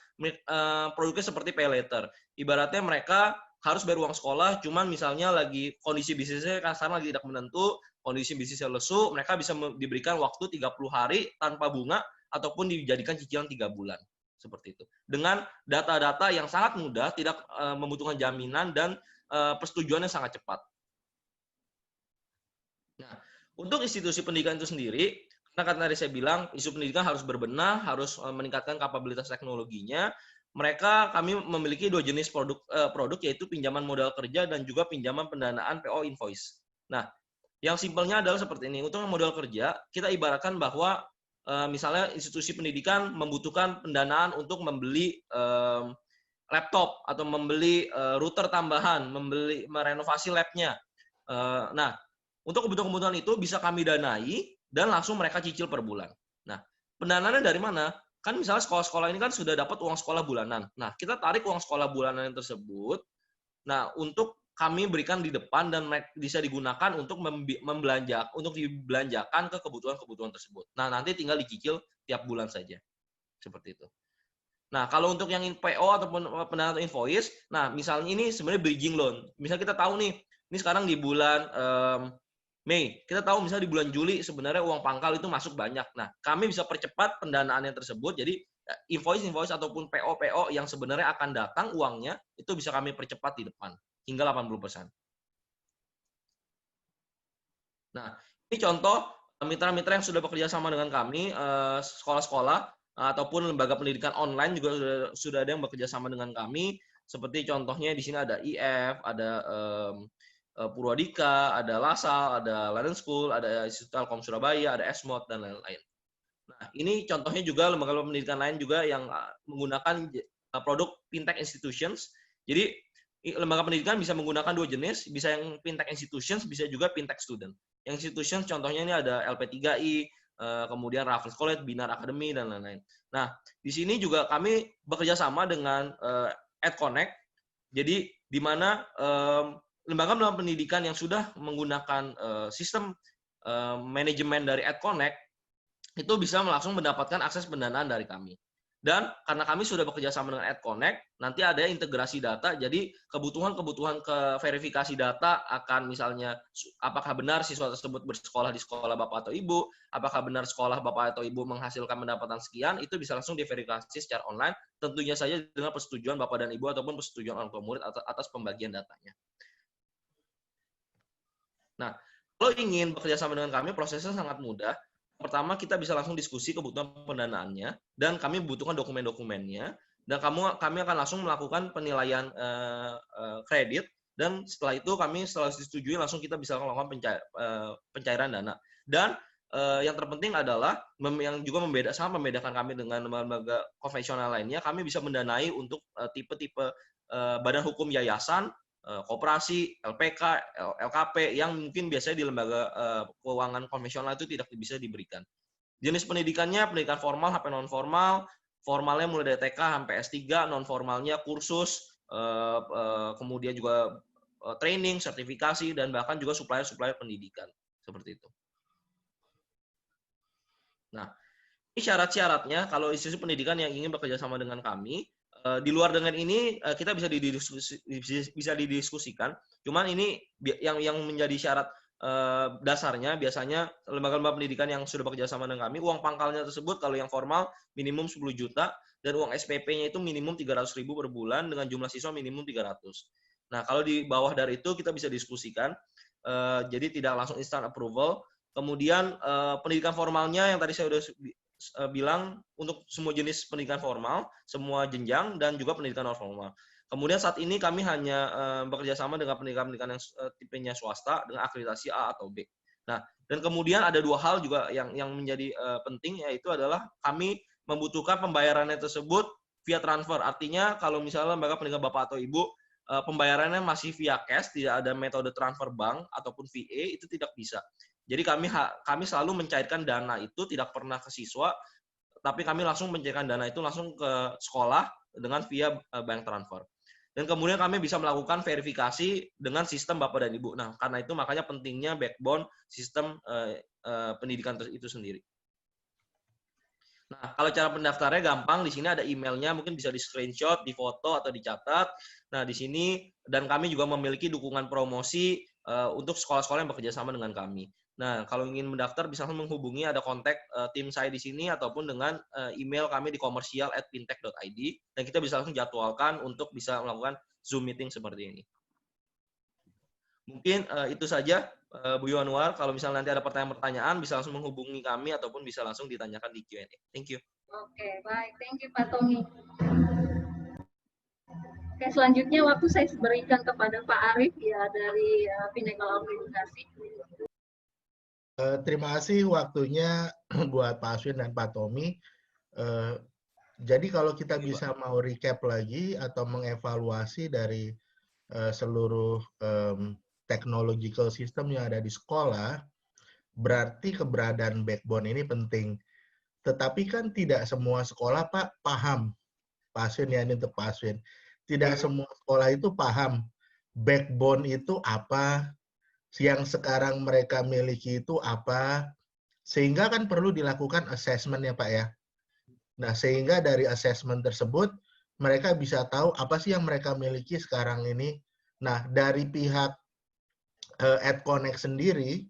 produknya seperti pay later. Ibaratnya mereka harus bayar uang sekolah, cuman misalnya lagi kondisi bisnisnya kasar lagi tidak menentu, kondisi bisnisnya lesu, mereka bisa diberikan waktu 30 hari tanpa bunga ataupun dijadikan cicilan 3 bulan. Seperti itu. Dengan data-data yang sangat mudah, tidak membutuhkan jaminan dan persetujuannya sangat cepat. Nah, untuk institusi pendidikan itu sendiri, karena tadi saya bilang, institusi pendidikan harus berbenah, harus meningkatkan kapabilitas teknologinya. Kami memiliki 2 jenis produk yaitu pinjaman modal kerja dan juga pinjaman pendanaan PO invoice. Nah, yang simpelnya adalah seperti ini. Untuk modal kerja, kita ibaratkan bahwa misalnya institusi pendidikan membutuhkan pendanaan untuk membeli laptop atau membeli router tambahan, merenovasi labnya. Nah, untuk kebutuhan-kebutuhan itu bisa kami danai dan langsung mereka cicil per bulan. Nah, pendanaannya dari mana? Kan misalnya sekolah-sekolah ini kan sudah dapat uang sekolah bulanan. Nah, kita tarik uang sekolah bulanan yang tersebut. Nah, untuk kami berikan di depan dan bisa digunakan untuk dibelanjakan ke kebutuhan-kebutuhan tersebut. Nah, nanti tinggal dicicil tiap bulan saja. Seperti itu. Nah, kalau untuk yang PO ataupun pendanaan invoice, nah misalnya ini sebenarnya bridging loan. Misalnya kita tahu nih, ini sekarang di bulan Mei, kita tahu misalnya di bulan Juli sebenarnya uang pangkal itu masuk banyak. Nah, kami bisa percepat pendanaannya tersebut. Jadi invoice ataupun PO yang sebenarnya akan datang uangnya itu bisa kami percepat di depan hingga 80%. Nah, ini contoh mitra-mitra yang sudah bekerja sama dengan kami, sekolah-sekolah ataupun lembaga pendidikan online juga sudah ada yang bekerja sama dengan kami. Seperti contohnya di sini ada IF, ada Purwadika, ada Lasal, ada London School, ada Institut Telkom Surabaya, ada Esmod, dan lain-lain. Nah, ini contohnya juga lembaga pendidikan lain juga yang menggunakan produk fintech institutions. Jadi, lembaga pendidikan bisa menggunakan 2 jenis, bisa yang fintech institutions, bisa juga fintech student. Yang institutions contohnya ini ada LP3I, kemudian Raffles College, Binar Academy, dan lain-lain. Nah, di sini juga kami bekerja sama dengan EdConnect. Jadi, di mana lembaga pendidikan yang sudah menggunakan sistem manajemen dari EdConnect itu bisa langsung mendapatkan akses pendanaan dari kami. Dan karena kami sudah bekerja sama dengan EdConnect, nanti ada integrasi data, jadi kebutuhan ke verifikasi data akan misalnya apakah benar siswa tersebut bersekolah di sekolah Bapak atau Ibu, apakah benar sekolah Bapak atau Ibu menghasilkan pendapatan sekian, itu bisa langsung diverifikasi secara online, tentunya saja dengan persetujuan Bapak dan Ibu ataupun persetujuan orang tua murid atas pembagian datanya. Nah, kalau ingin bekerja sama dengan kami, prosesnya sangat mudah. Pertama, kita bisa langsung diskusi kebutuhan pendanaannya, dan kami membutuhkan dokumen-dokumennya, dan kami akan langsung melakukan penilaian kredit, dan setelah itu setelah disetujui, langsung kita bisa melakukan pencairan dana. Dan yang terpenting adalah, yang juga sangat membedakan kami dengan lembaga konvensional lainnya, kami bisa mendanai untuk tipe-tipe badan hukum yayasan, koperasi, LPK, LKP yang mungkin biasanya di lembaga keuangan konvensional itu tidak bisa diberikan. Jenis pendidikannya pendidikan formal sampai non formal, formalnya mulai dari TK sampai S3, non formalnya kursus, kemudian juga training, sertifikasi, dan bahkan juga supplier pendidikan seperti itu. Nah, ini syarat-syaratnya kalau institusi pendidikan yang ingin bekerja sama dengan kami. Di luar dengan ini kita bisa didiskusikan. Cuman ini yang menjadi syarat dasarnya biasanya lembaga-lembaga pendidikan yang sudah bekerja sama dengan kami, uang pangkalnya tersebut kalau yang formal minimum 10 juta dan uang SPP-nya itu minimum 300.000 per bulan dengan jumlah siswa minimum 300. Nah, kalau di bawah dari itu kita bisa diskusikan. Jadi tidak langsung instant approval. Kemudian pendidikan formalnya yang tadi saya sudah bilang untuk semua jenis pendidikan formal, semua jenjang, dan juga pendidikan non formal. Kemudian saat ini kami hanya bekerja sama dengan pendidikan yang tipenya swasta dengan akreditasi A atau B. Nah, dan kemudian ada 2 hal juga yang menjadi penting, yaitu adalah kami membutuhkan pembayarannya tersebut via transfer. Artinya kalau misalnya lembaga pendidikan Bapak atau Ibu pembayarannya masih via cash, tidak ada metode transfer bank ataupun VA, itu tidak bisa. Jadi kami selalu mencairkan dana itu tidak pernah ke siswa, tapi kami langsung mencairkan dana itu langsung ke sekolah dengan via bank transfer. Dan kemudian kami bisa melakukan verifikasi dengan sistem Bapak dan Ibu. Nah, karena itu makanya pentingnya backbone sistem pendidikan itu sendiri. Nah, kalau cara pendaftarnya gampang, di sini ada emailnya, mungkin bisa di screenshot, di foto, atau dicatat. Nah, di sini, dan kami juga memiliki dukungan promosi untuk sekolah-sekolah yang bekerja sama dengan kami. Nah, kalau ingin mendaftar, bisa langsung menghubungi, ada kontak tim saya di sini, ataupun dengan email kami di komersial@fintech.id, dan kita bisa langsung jadwalkan untuk bisa melakukan Zoom meeting seperti ini. Mungkin itu saja, Bu Yuanwar. Kalau misalnya nanti ada pertanyaan-pertanyaan, bisa langsung menghubungi kami ataupun bisa langsung ditanyakan di Q&A. Thank you. Oke, baik. Thank you, Pak Tommy. Oke, selanjutnya waktu saya berikan kepada Pak Arief ya dari Pinnacle Edukasi. Terima kasih waktunya buat Pak Aswin dan Pak Tommy. Jadi kalau kita bisa mau recap lagi atau mengevaluasi dari seluruh technological system yang ada di sekolah, berarti keberadaan backbone ini penting. Tetapi kan tidak semua sekolah, Pak, paham. Pak Aswin ya, ini untuk Pak Aswin. Tidak semua sekolah itu paham backbone itu apa, yang sekarang mereka miliki itu apa, sehingga kan perlu dilakukan assessment ya Pak ya. Nah, sehingga dari assessment tersebut, mereka bisa tahu apa sih yang mereka miliki sekarang ini. Nah, dari pihak EdConnect sendiri,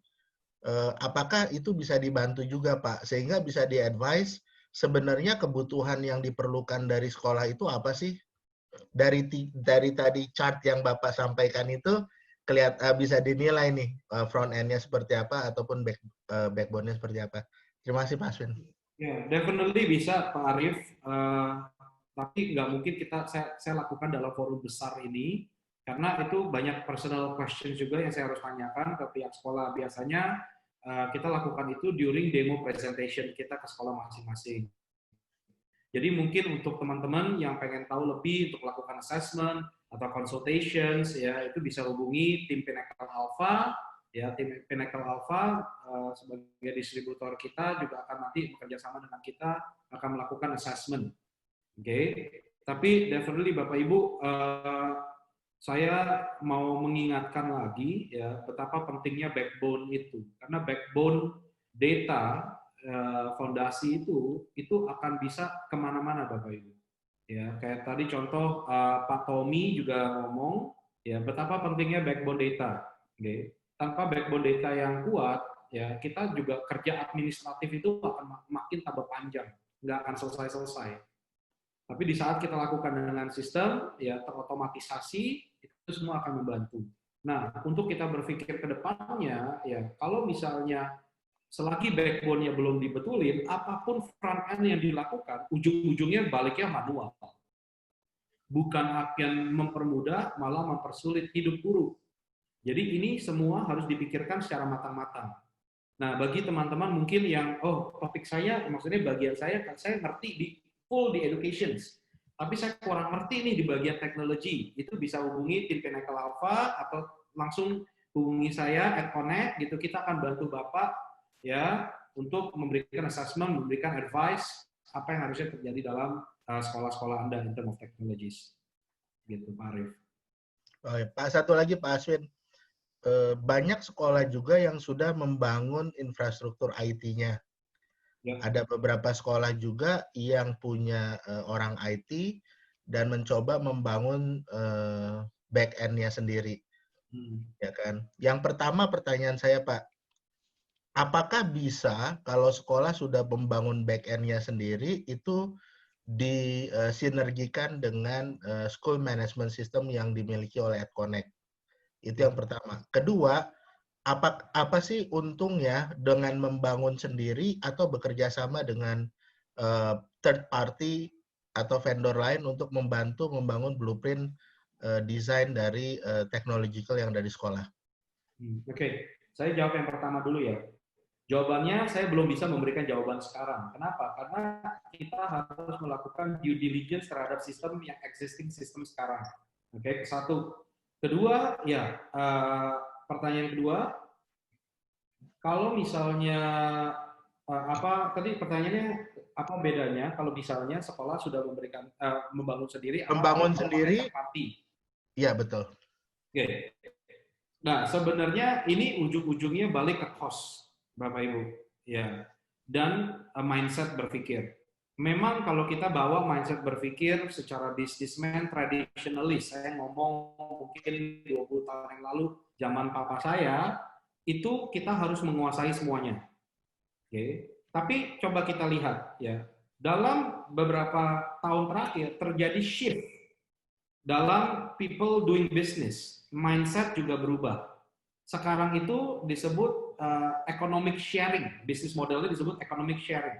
apakah itu bisa dibantu juga Pak? Sehingga bisa di-advise sebenarnya kebutuhan yang diperlukan dari sekolah itu apa sih? Dari tadi chart yang Bapak sampaikan itu, bisa dinilai nih front end-nya seperti apa ataupun backbone-nya seperti apa. Terima kasih Pak Aswin. Ya, definitely bisa Pak Arief. Tapi nggak mungkin saya lakukan dalam forum besar ini karena itu banyak personal questions juga yang saya harus tanyakan ke pihak sekolah. Biasanya kita lakukan itu during demo presentation kita ke sekolah masing-masing. Jadi mungkin untuk teman-teman yang pengen tahu lebih untuk melakukan assessment atau consultations ya itu bisa hubungi tim Pinnacle Alpha ya. Tim Pinnacle Alpha sebagai distributor kita juga akan nanti bekerja sama dengan kita akan melakukan assessment. Oke. Tapi definitely Bapak Ibu saya mau mengingatkan lagi ya betapa pentingnya backbone itu karena backbone data fondasi itu akan bisa kemana-mana Bapak Ibu. Ya, kayak tadi contoh Pak Tommy juga ngomong ya betapa pentingnya backbone data. Okay. Tanpa backbone data yang kuat, ya kita juga kerja administratif itu akan makin tambah panjang, nggak akan selesai-selesai. Tapi di saat kita lakukan dengan sistem ya terotomatisasi itu semua akan membantu. Nah, untuk kita berpikir ke depannya ya kalau misalnya selagi backbone-nya belum dibetulin, apapun front end yang dilakukan, ujung-ujungnya baliknya manual. Bukan akan mempermudah, malah mempersulit hidup guru. Jadi ini semua harus dipikirkan secara matang-matang. Nah, bagi teman-teman mungkin yang, topik saya, maksudnya bagian saya ngerti di full di education, tapi saya kurang ngerti nih di bagian teknologi, itu bisa hubungi tim Pinnacle Alpha atau langsung hubungi saya, EdConnect, gitu, kita akan bantu Bapak ya untuk memberikan assessment, memberikan advice apa yang harusnya terjadi dalam sekolah-sekolah Anda in terms of technologies. Gitu, Pak Arief. Oh, ya. Pak, satu lagi Pak Aswin. Banyak sekolah juga yang sudah membangun infrastruktur IT-nya. Ya. Ada beberapa sekolah juga yang punya orang IT dan mencoba membangun back-end-nya sendiri. Ya kan? Yang pertama pertanyaan saya, Pak, apakah bisa kalau sekolah sudah membangun back-end-nya sendiri itu disinergikan dengan school management system yang dimiliki oleh EdConnect? Itu yang pertama. Kedua, apa sih untungnya dengan membangun sendiri atau bekerja sama dengan third party atau vendor lain untuk membantu membangun blueprint desain dari technological yang dari sekolah? Oke, saya jawab yang pertama dulu ya. Jawabannya saya belum bisa memberikan jawaban sekarang. Kenapa? Karena kita harus melakukan due diligence terhadap sistem yang existing sistem sekarang. Oke, satu. Kedua, ya pertanyaan kedua, kalau misalnya tadi pertanyaannya apa bedanya kalau misalnya sekolah sudah memberikan membangun sendiri atau Membangun kalau sendiri? pakai third party? Iya, betul. Oke. Nah, sebenarnya ini ujung-ujungnya balik ke cost, Bapak Ibu. Ya. Dan mindset berpikir. Memang kalau kita bawa mindset berpikir secara businessman tradisionalis, saya ngomong mungkin 20 tahun yang lalu, zaman papa saya, itu kita harus menguasai semuanya. Oke. Tapi coba kita lihat ya, dalam beberapa tahun terakhir terjadi shift dalam people doing business, mindset juga berubah. Sekarang itu disebut economic sharing, bisnis modelnya disebut economic sharing.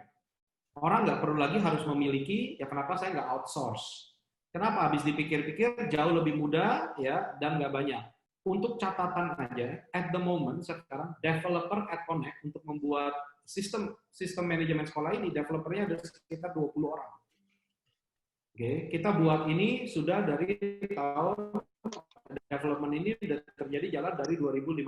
Orang nggak perlu lagi harus memiliki, ya kenapa saya nggak outsource? Kenapa? Habis dipikir-pikir jauh lebih mudah ya dan nggak banyak. Untuk catatan aja, at the moment sekarang developer at Connect untuk membuat sistem manajemen sekolah ini, developernya ada sekitar 20 orang. Oke, kita buat ini sudah dari tahun development ini terjadi jalan dari 2015.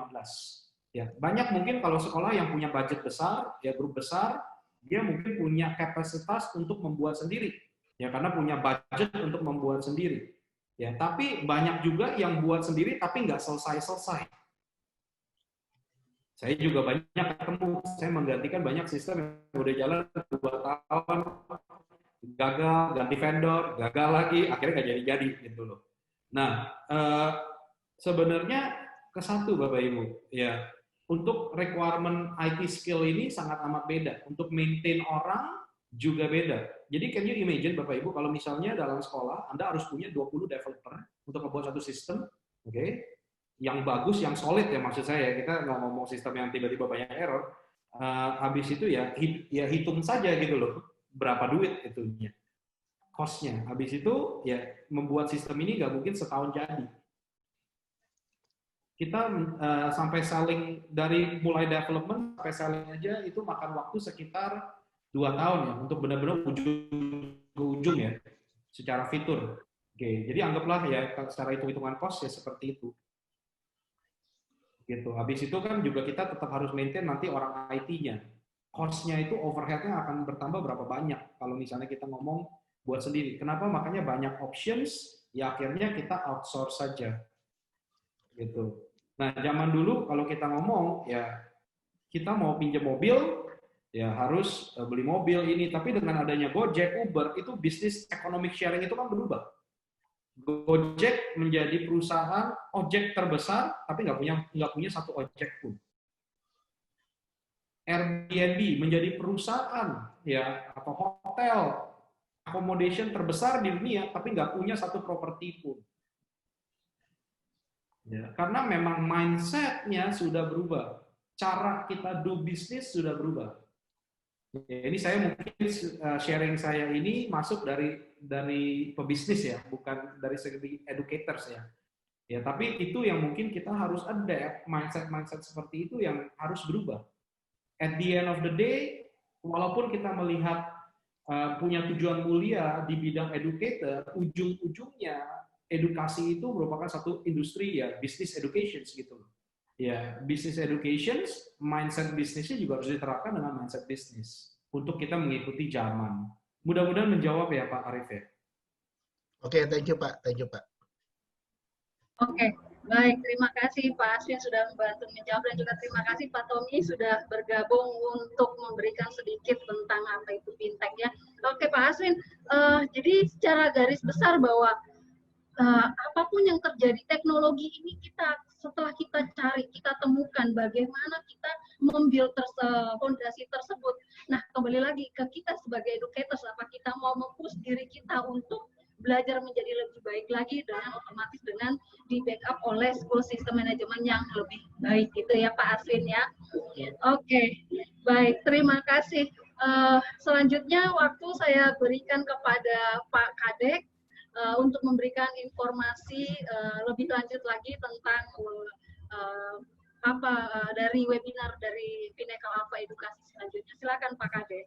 Ya, banyak mungkin kalau sekolah yang punya budget besar, ya grup besar, dia mungkin punya kapasitas untuk membuat sendiri. Ya, karena punya budget untuk membuat sendiri. Ya, tapi banyak juga yang buat sendiri tapi nggak selesai-selesai. Saya juga banyak ketemu, saya menggantikan banyak sistem yang udah jalan 2 tahun, gagal, ganti vendor, gagal lagi, akhirnya nggak jadi-jadi gitu loh. Nah, sebenarnya ke satu Bapak Ibu, ya untuk requirement IT skill ini sangat amat beda. Untuk maintain orang juga beda. Jadi can you imagine Bapak Ibu kalau misalnya dalam sekolah Anda harus punya 20 developer untuk membuat satu sistem, oke? Yang bagus, yang solid ya maksud saya. Kita nggak ngomong sistem yang tiba-tiba banyak error. Habis itu ya hitung saja gitu loh berapa duit itunya, cost-nya. Habis itu ya membuat sistem ini nggak mungkin setahun jadi. Kita sampai selling dari mulai development sampai selling aja itu makan waktu sekitar 2 tahun ya untuk benar-benar ujung ke ujung ya secara fitur. Oke, jadi anggaplah ya secara hitung-hitungan cost ya seperti itu. Gitu. Habis itu kan juga kita tetap harus maintain nanti orang IT-nya. Cost-nya itu overhead-nya akan bertambah berapa banyak kalau misalnya kita ngomong buat sendiri. Kenapa? Makanya banyak options, ya akhirnya kita outsource saja. Gitu. Nah, zaman dulu kalau kita ngomong, ya kita mau pinjam mobil, ya harus beli mobil ini. Tapi dengan adanya Gojek, Uber, itu bisnis economic sharing itu kan berubah. Gojek menjadi perusahaan ojek terbesar, tapi nggak punya satu ojek pun. Airbnb menjadi perusahaan ya atau hotel accommodation terbesar di dunia, tapi nggak punya satu properti pun. Ya, karena memang mindset-nya sudah berubah, cara kita do bisnis sudah berubah. Ya, ini saya mungkin sharing saya ini masuk dari pebisnis ya, bukan dari segi educators ya. Ya, tapi itu yang mungkin kita harus adapt, mindset seperti itu yang harus berubah. At the end of the day, walaupun kita melihat punya tujuan mulia di bidang educator, ujung-ujungnya edukasi itu merupakan satu industri ya, business education gitu. Ya, business education, mindset bisnisnya juga harus diterapkan dengan mindset bisnis untuk kita mengikuti zaman. Mudah-mudahan menjawab ya Pak Arif ya. Oke, thank you Pak. Thank you Pak. Oke, baik. Terima kasih Pak Aswin sudah membantu menjawab dan juga terima kasih Pak Tommy sudah bergabung untuk memberikan sedikit tentang apa itu fintech ya. Oke Pak Aswin, jadi secara garis besar bahwa apapun yang terjadi teknologi ini setelah kita cari, kita temukan bagaimana kita membuild fondasi tersebut. Nah, kembali lagi ke kita sebagai educators, apa kita mau mempush diri kita untuk belajar menjadi lebih baik lagi dengan otomatis dengan di backup oleh school system management yang lebih baik gitu ya Pak Aswin ya. Oke, baik, terima kasih. Selanjutnya waktu saya berikan kepada Pak Kadek untuk memberikan informasi lebih lanjut lagi tentang dari webinar dari Pinnacle Alpha Edukasi selanjutnya. Silakan Pak Kadek.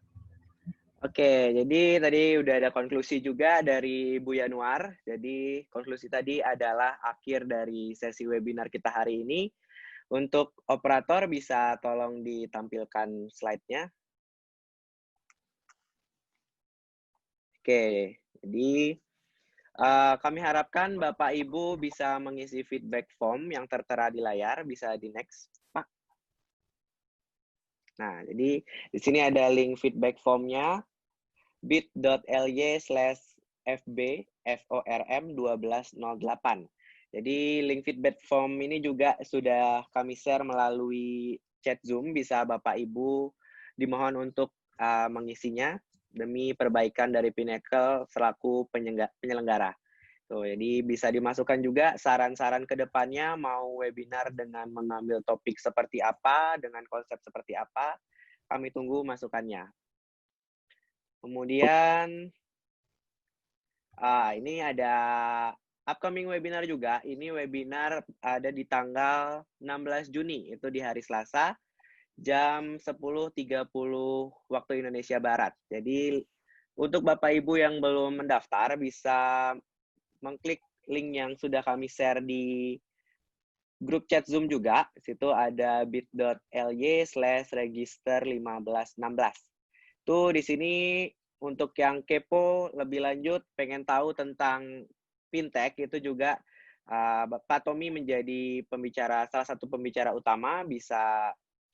Oke, jadi tadi udah ada konklusi juga dari Bu Yanuar. Jadi konklusi tadi adalah akhir dari sesi webinar kita hari ini. Untuk operator bisa tolong ditampilkan slide-nya. Oke, jadi kami harapkan Bapak Ibu bisa mengisi feedback form yang tertera di layar, bisa di next, Pak. Nah, jadi di sini ada link feedback formnya, bit.ly/fb/form1208. Jadi link feedback form ini juga sudah kami share melalui chat Zoom, bisa Bapak Ibu dimohon untuk mengisinya demi perbaikan dari Pinnacle selaku penyelenggara. Tuh, jadi bisa dimasukkan juga saran-saran ke depannya, mau webinar dengan mengambil topik seperti apa, dengan konsep seperti apa, kami tunggu masukannya. Kemudian, ini ada upcoming webinar juga. Ini webinar ada di tanggal 16 Juni, itu di hari Selasa, jam 10.30 waktu Indonesia Barat. Jadi, untuk Bapak Ibu yang belum mendaftar, bisa mengklik link yang sudah kami share di grup chat Zoom juga. Di situ ada bit.ly/register1516. Tuh di sini untuk yang kepo lebih lanjut, pengen tahu tentang fintech, itu juga Pak Tommy menjadi salah satu pembicara utama,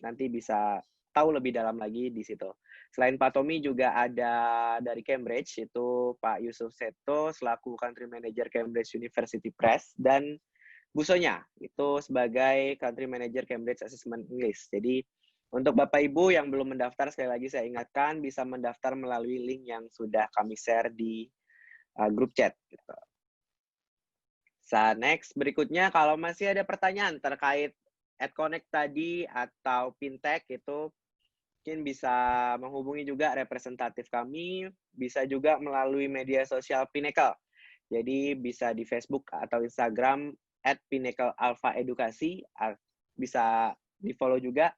nanti bisa tahu lebih dalam lagi di situ. Selain Pak Tommy juga ada dari Cambridge, itu Pak Yusuf Seto selaku Country Manager Cambridge University Press, dan Bu Sonya itu sebagai Country Manager Cambridge Assessment English. Jadi untuk Bapak Ibu yang belum mendaftar, sekali lagi saya ingatkan bisa mendaftar melalui link yang sudah kami share di grup chat. Gitu. Next, berikutnya kalau masih ada pertanyaan terkait AdConnect tadi atau fintech, itu mungkin bisa menghubungi juga representatif kami, bisa juga melalui media sosial Pinnacle. Jadi bisa di Facebook atau Instagram @PinnacleAlphaEdukasi, bisa di-follow juga.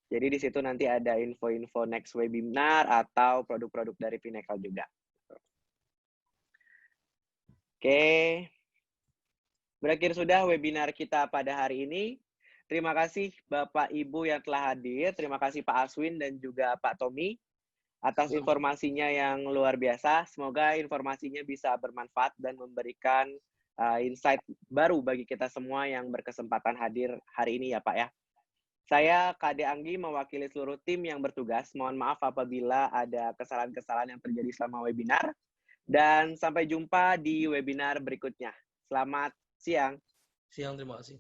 Jadi di situ nanti ada info-info next webinar atau produk-produk dari Pinnacle juga. Oke. Berakhir sudah webinar kita pada hari ini. Terima kasih Bapak Ibu yang telah hadir. Terima kasih Pak Aswin dan juga Pak Tommy atas informasinya yang luar biasa. Semoga informasinya bisa bermanfaat dan memberikan insight baru bagi kita semua yang berkesempatan hadir hari ini ya Pak ya. Saya Kade Anggi mewakili seluruh tim yang bertugas. Mohon maaf apabila ada kesalahan-kesalahan yang terjadi selama webinar. Dan sampai jumpa di webinar berikutnya. Selamat siang. Siang, terima kasih.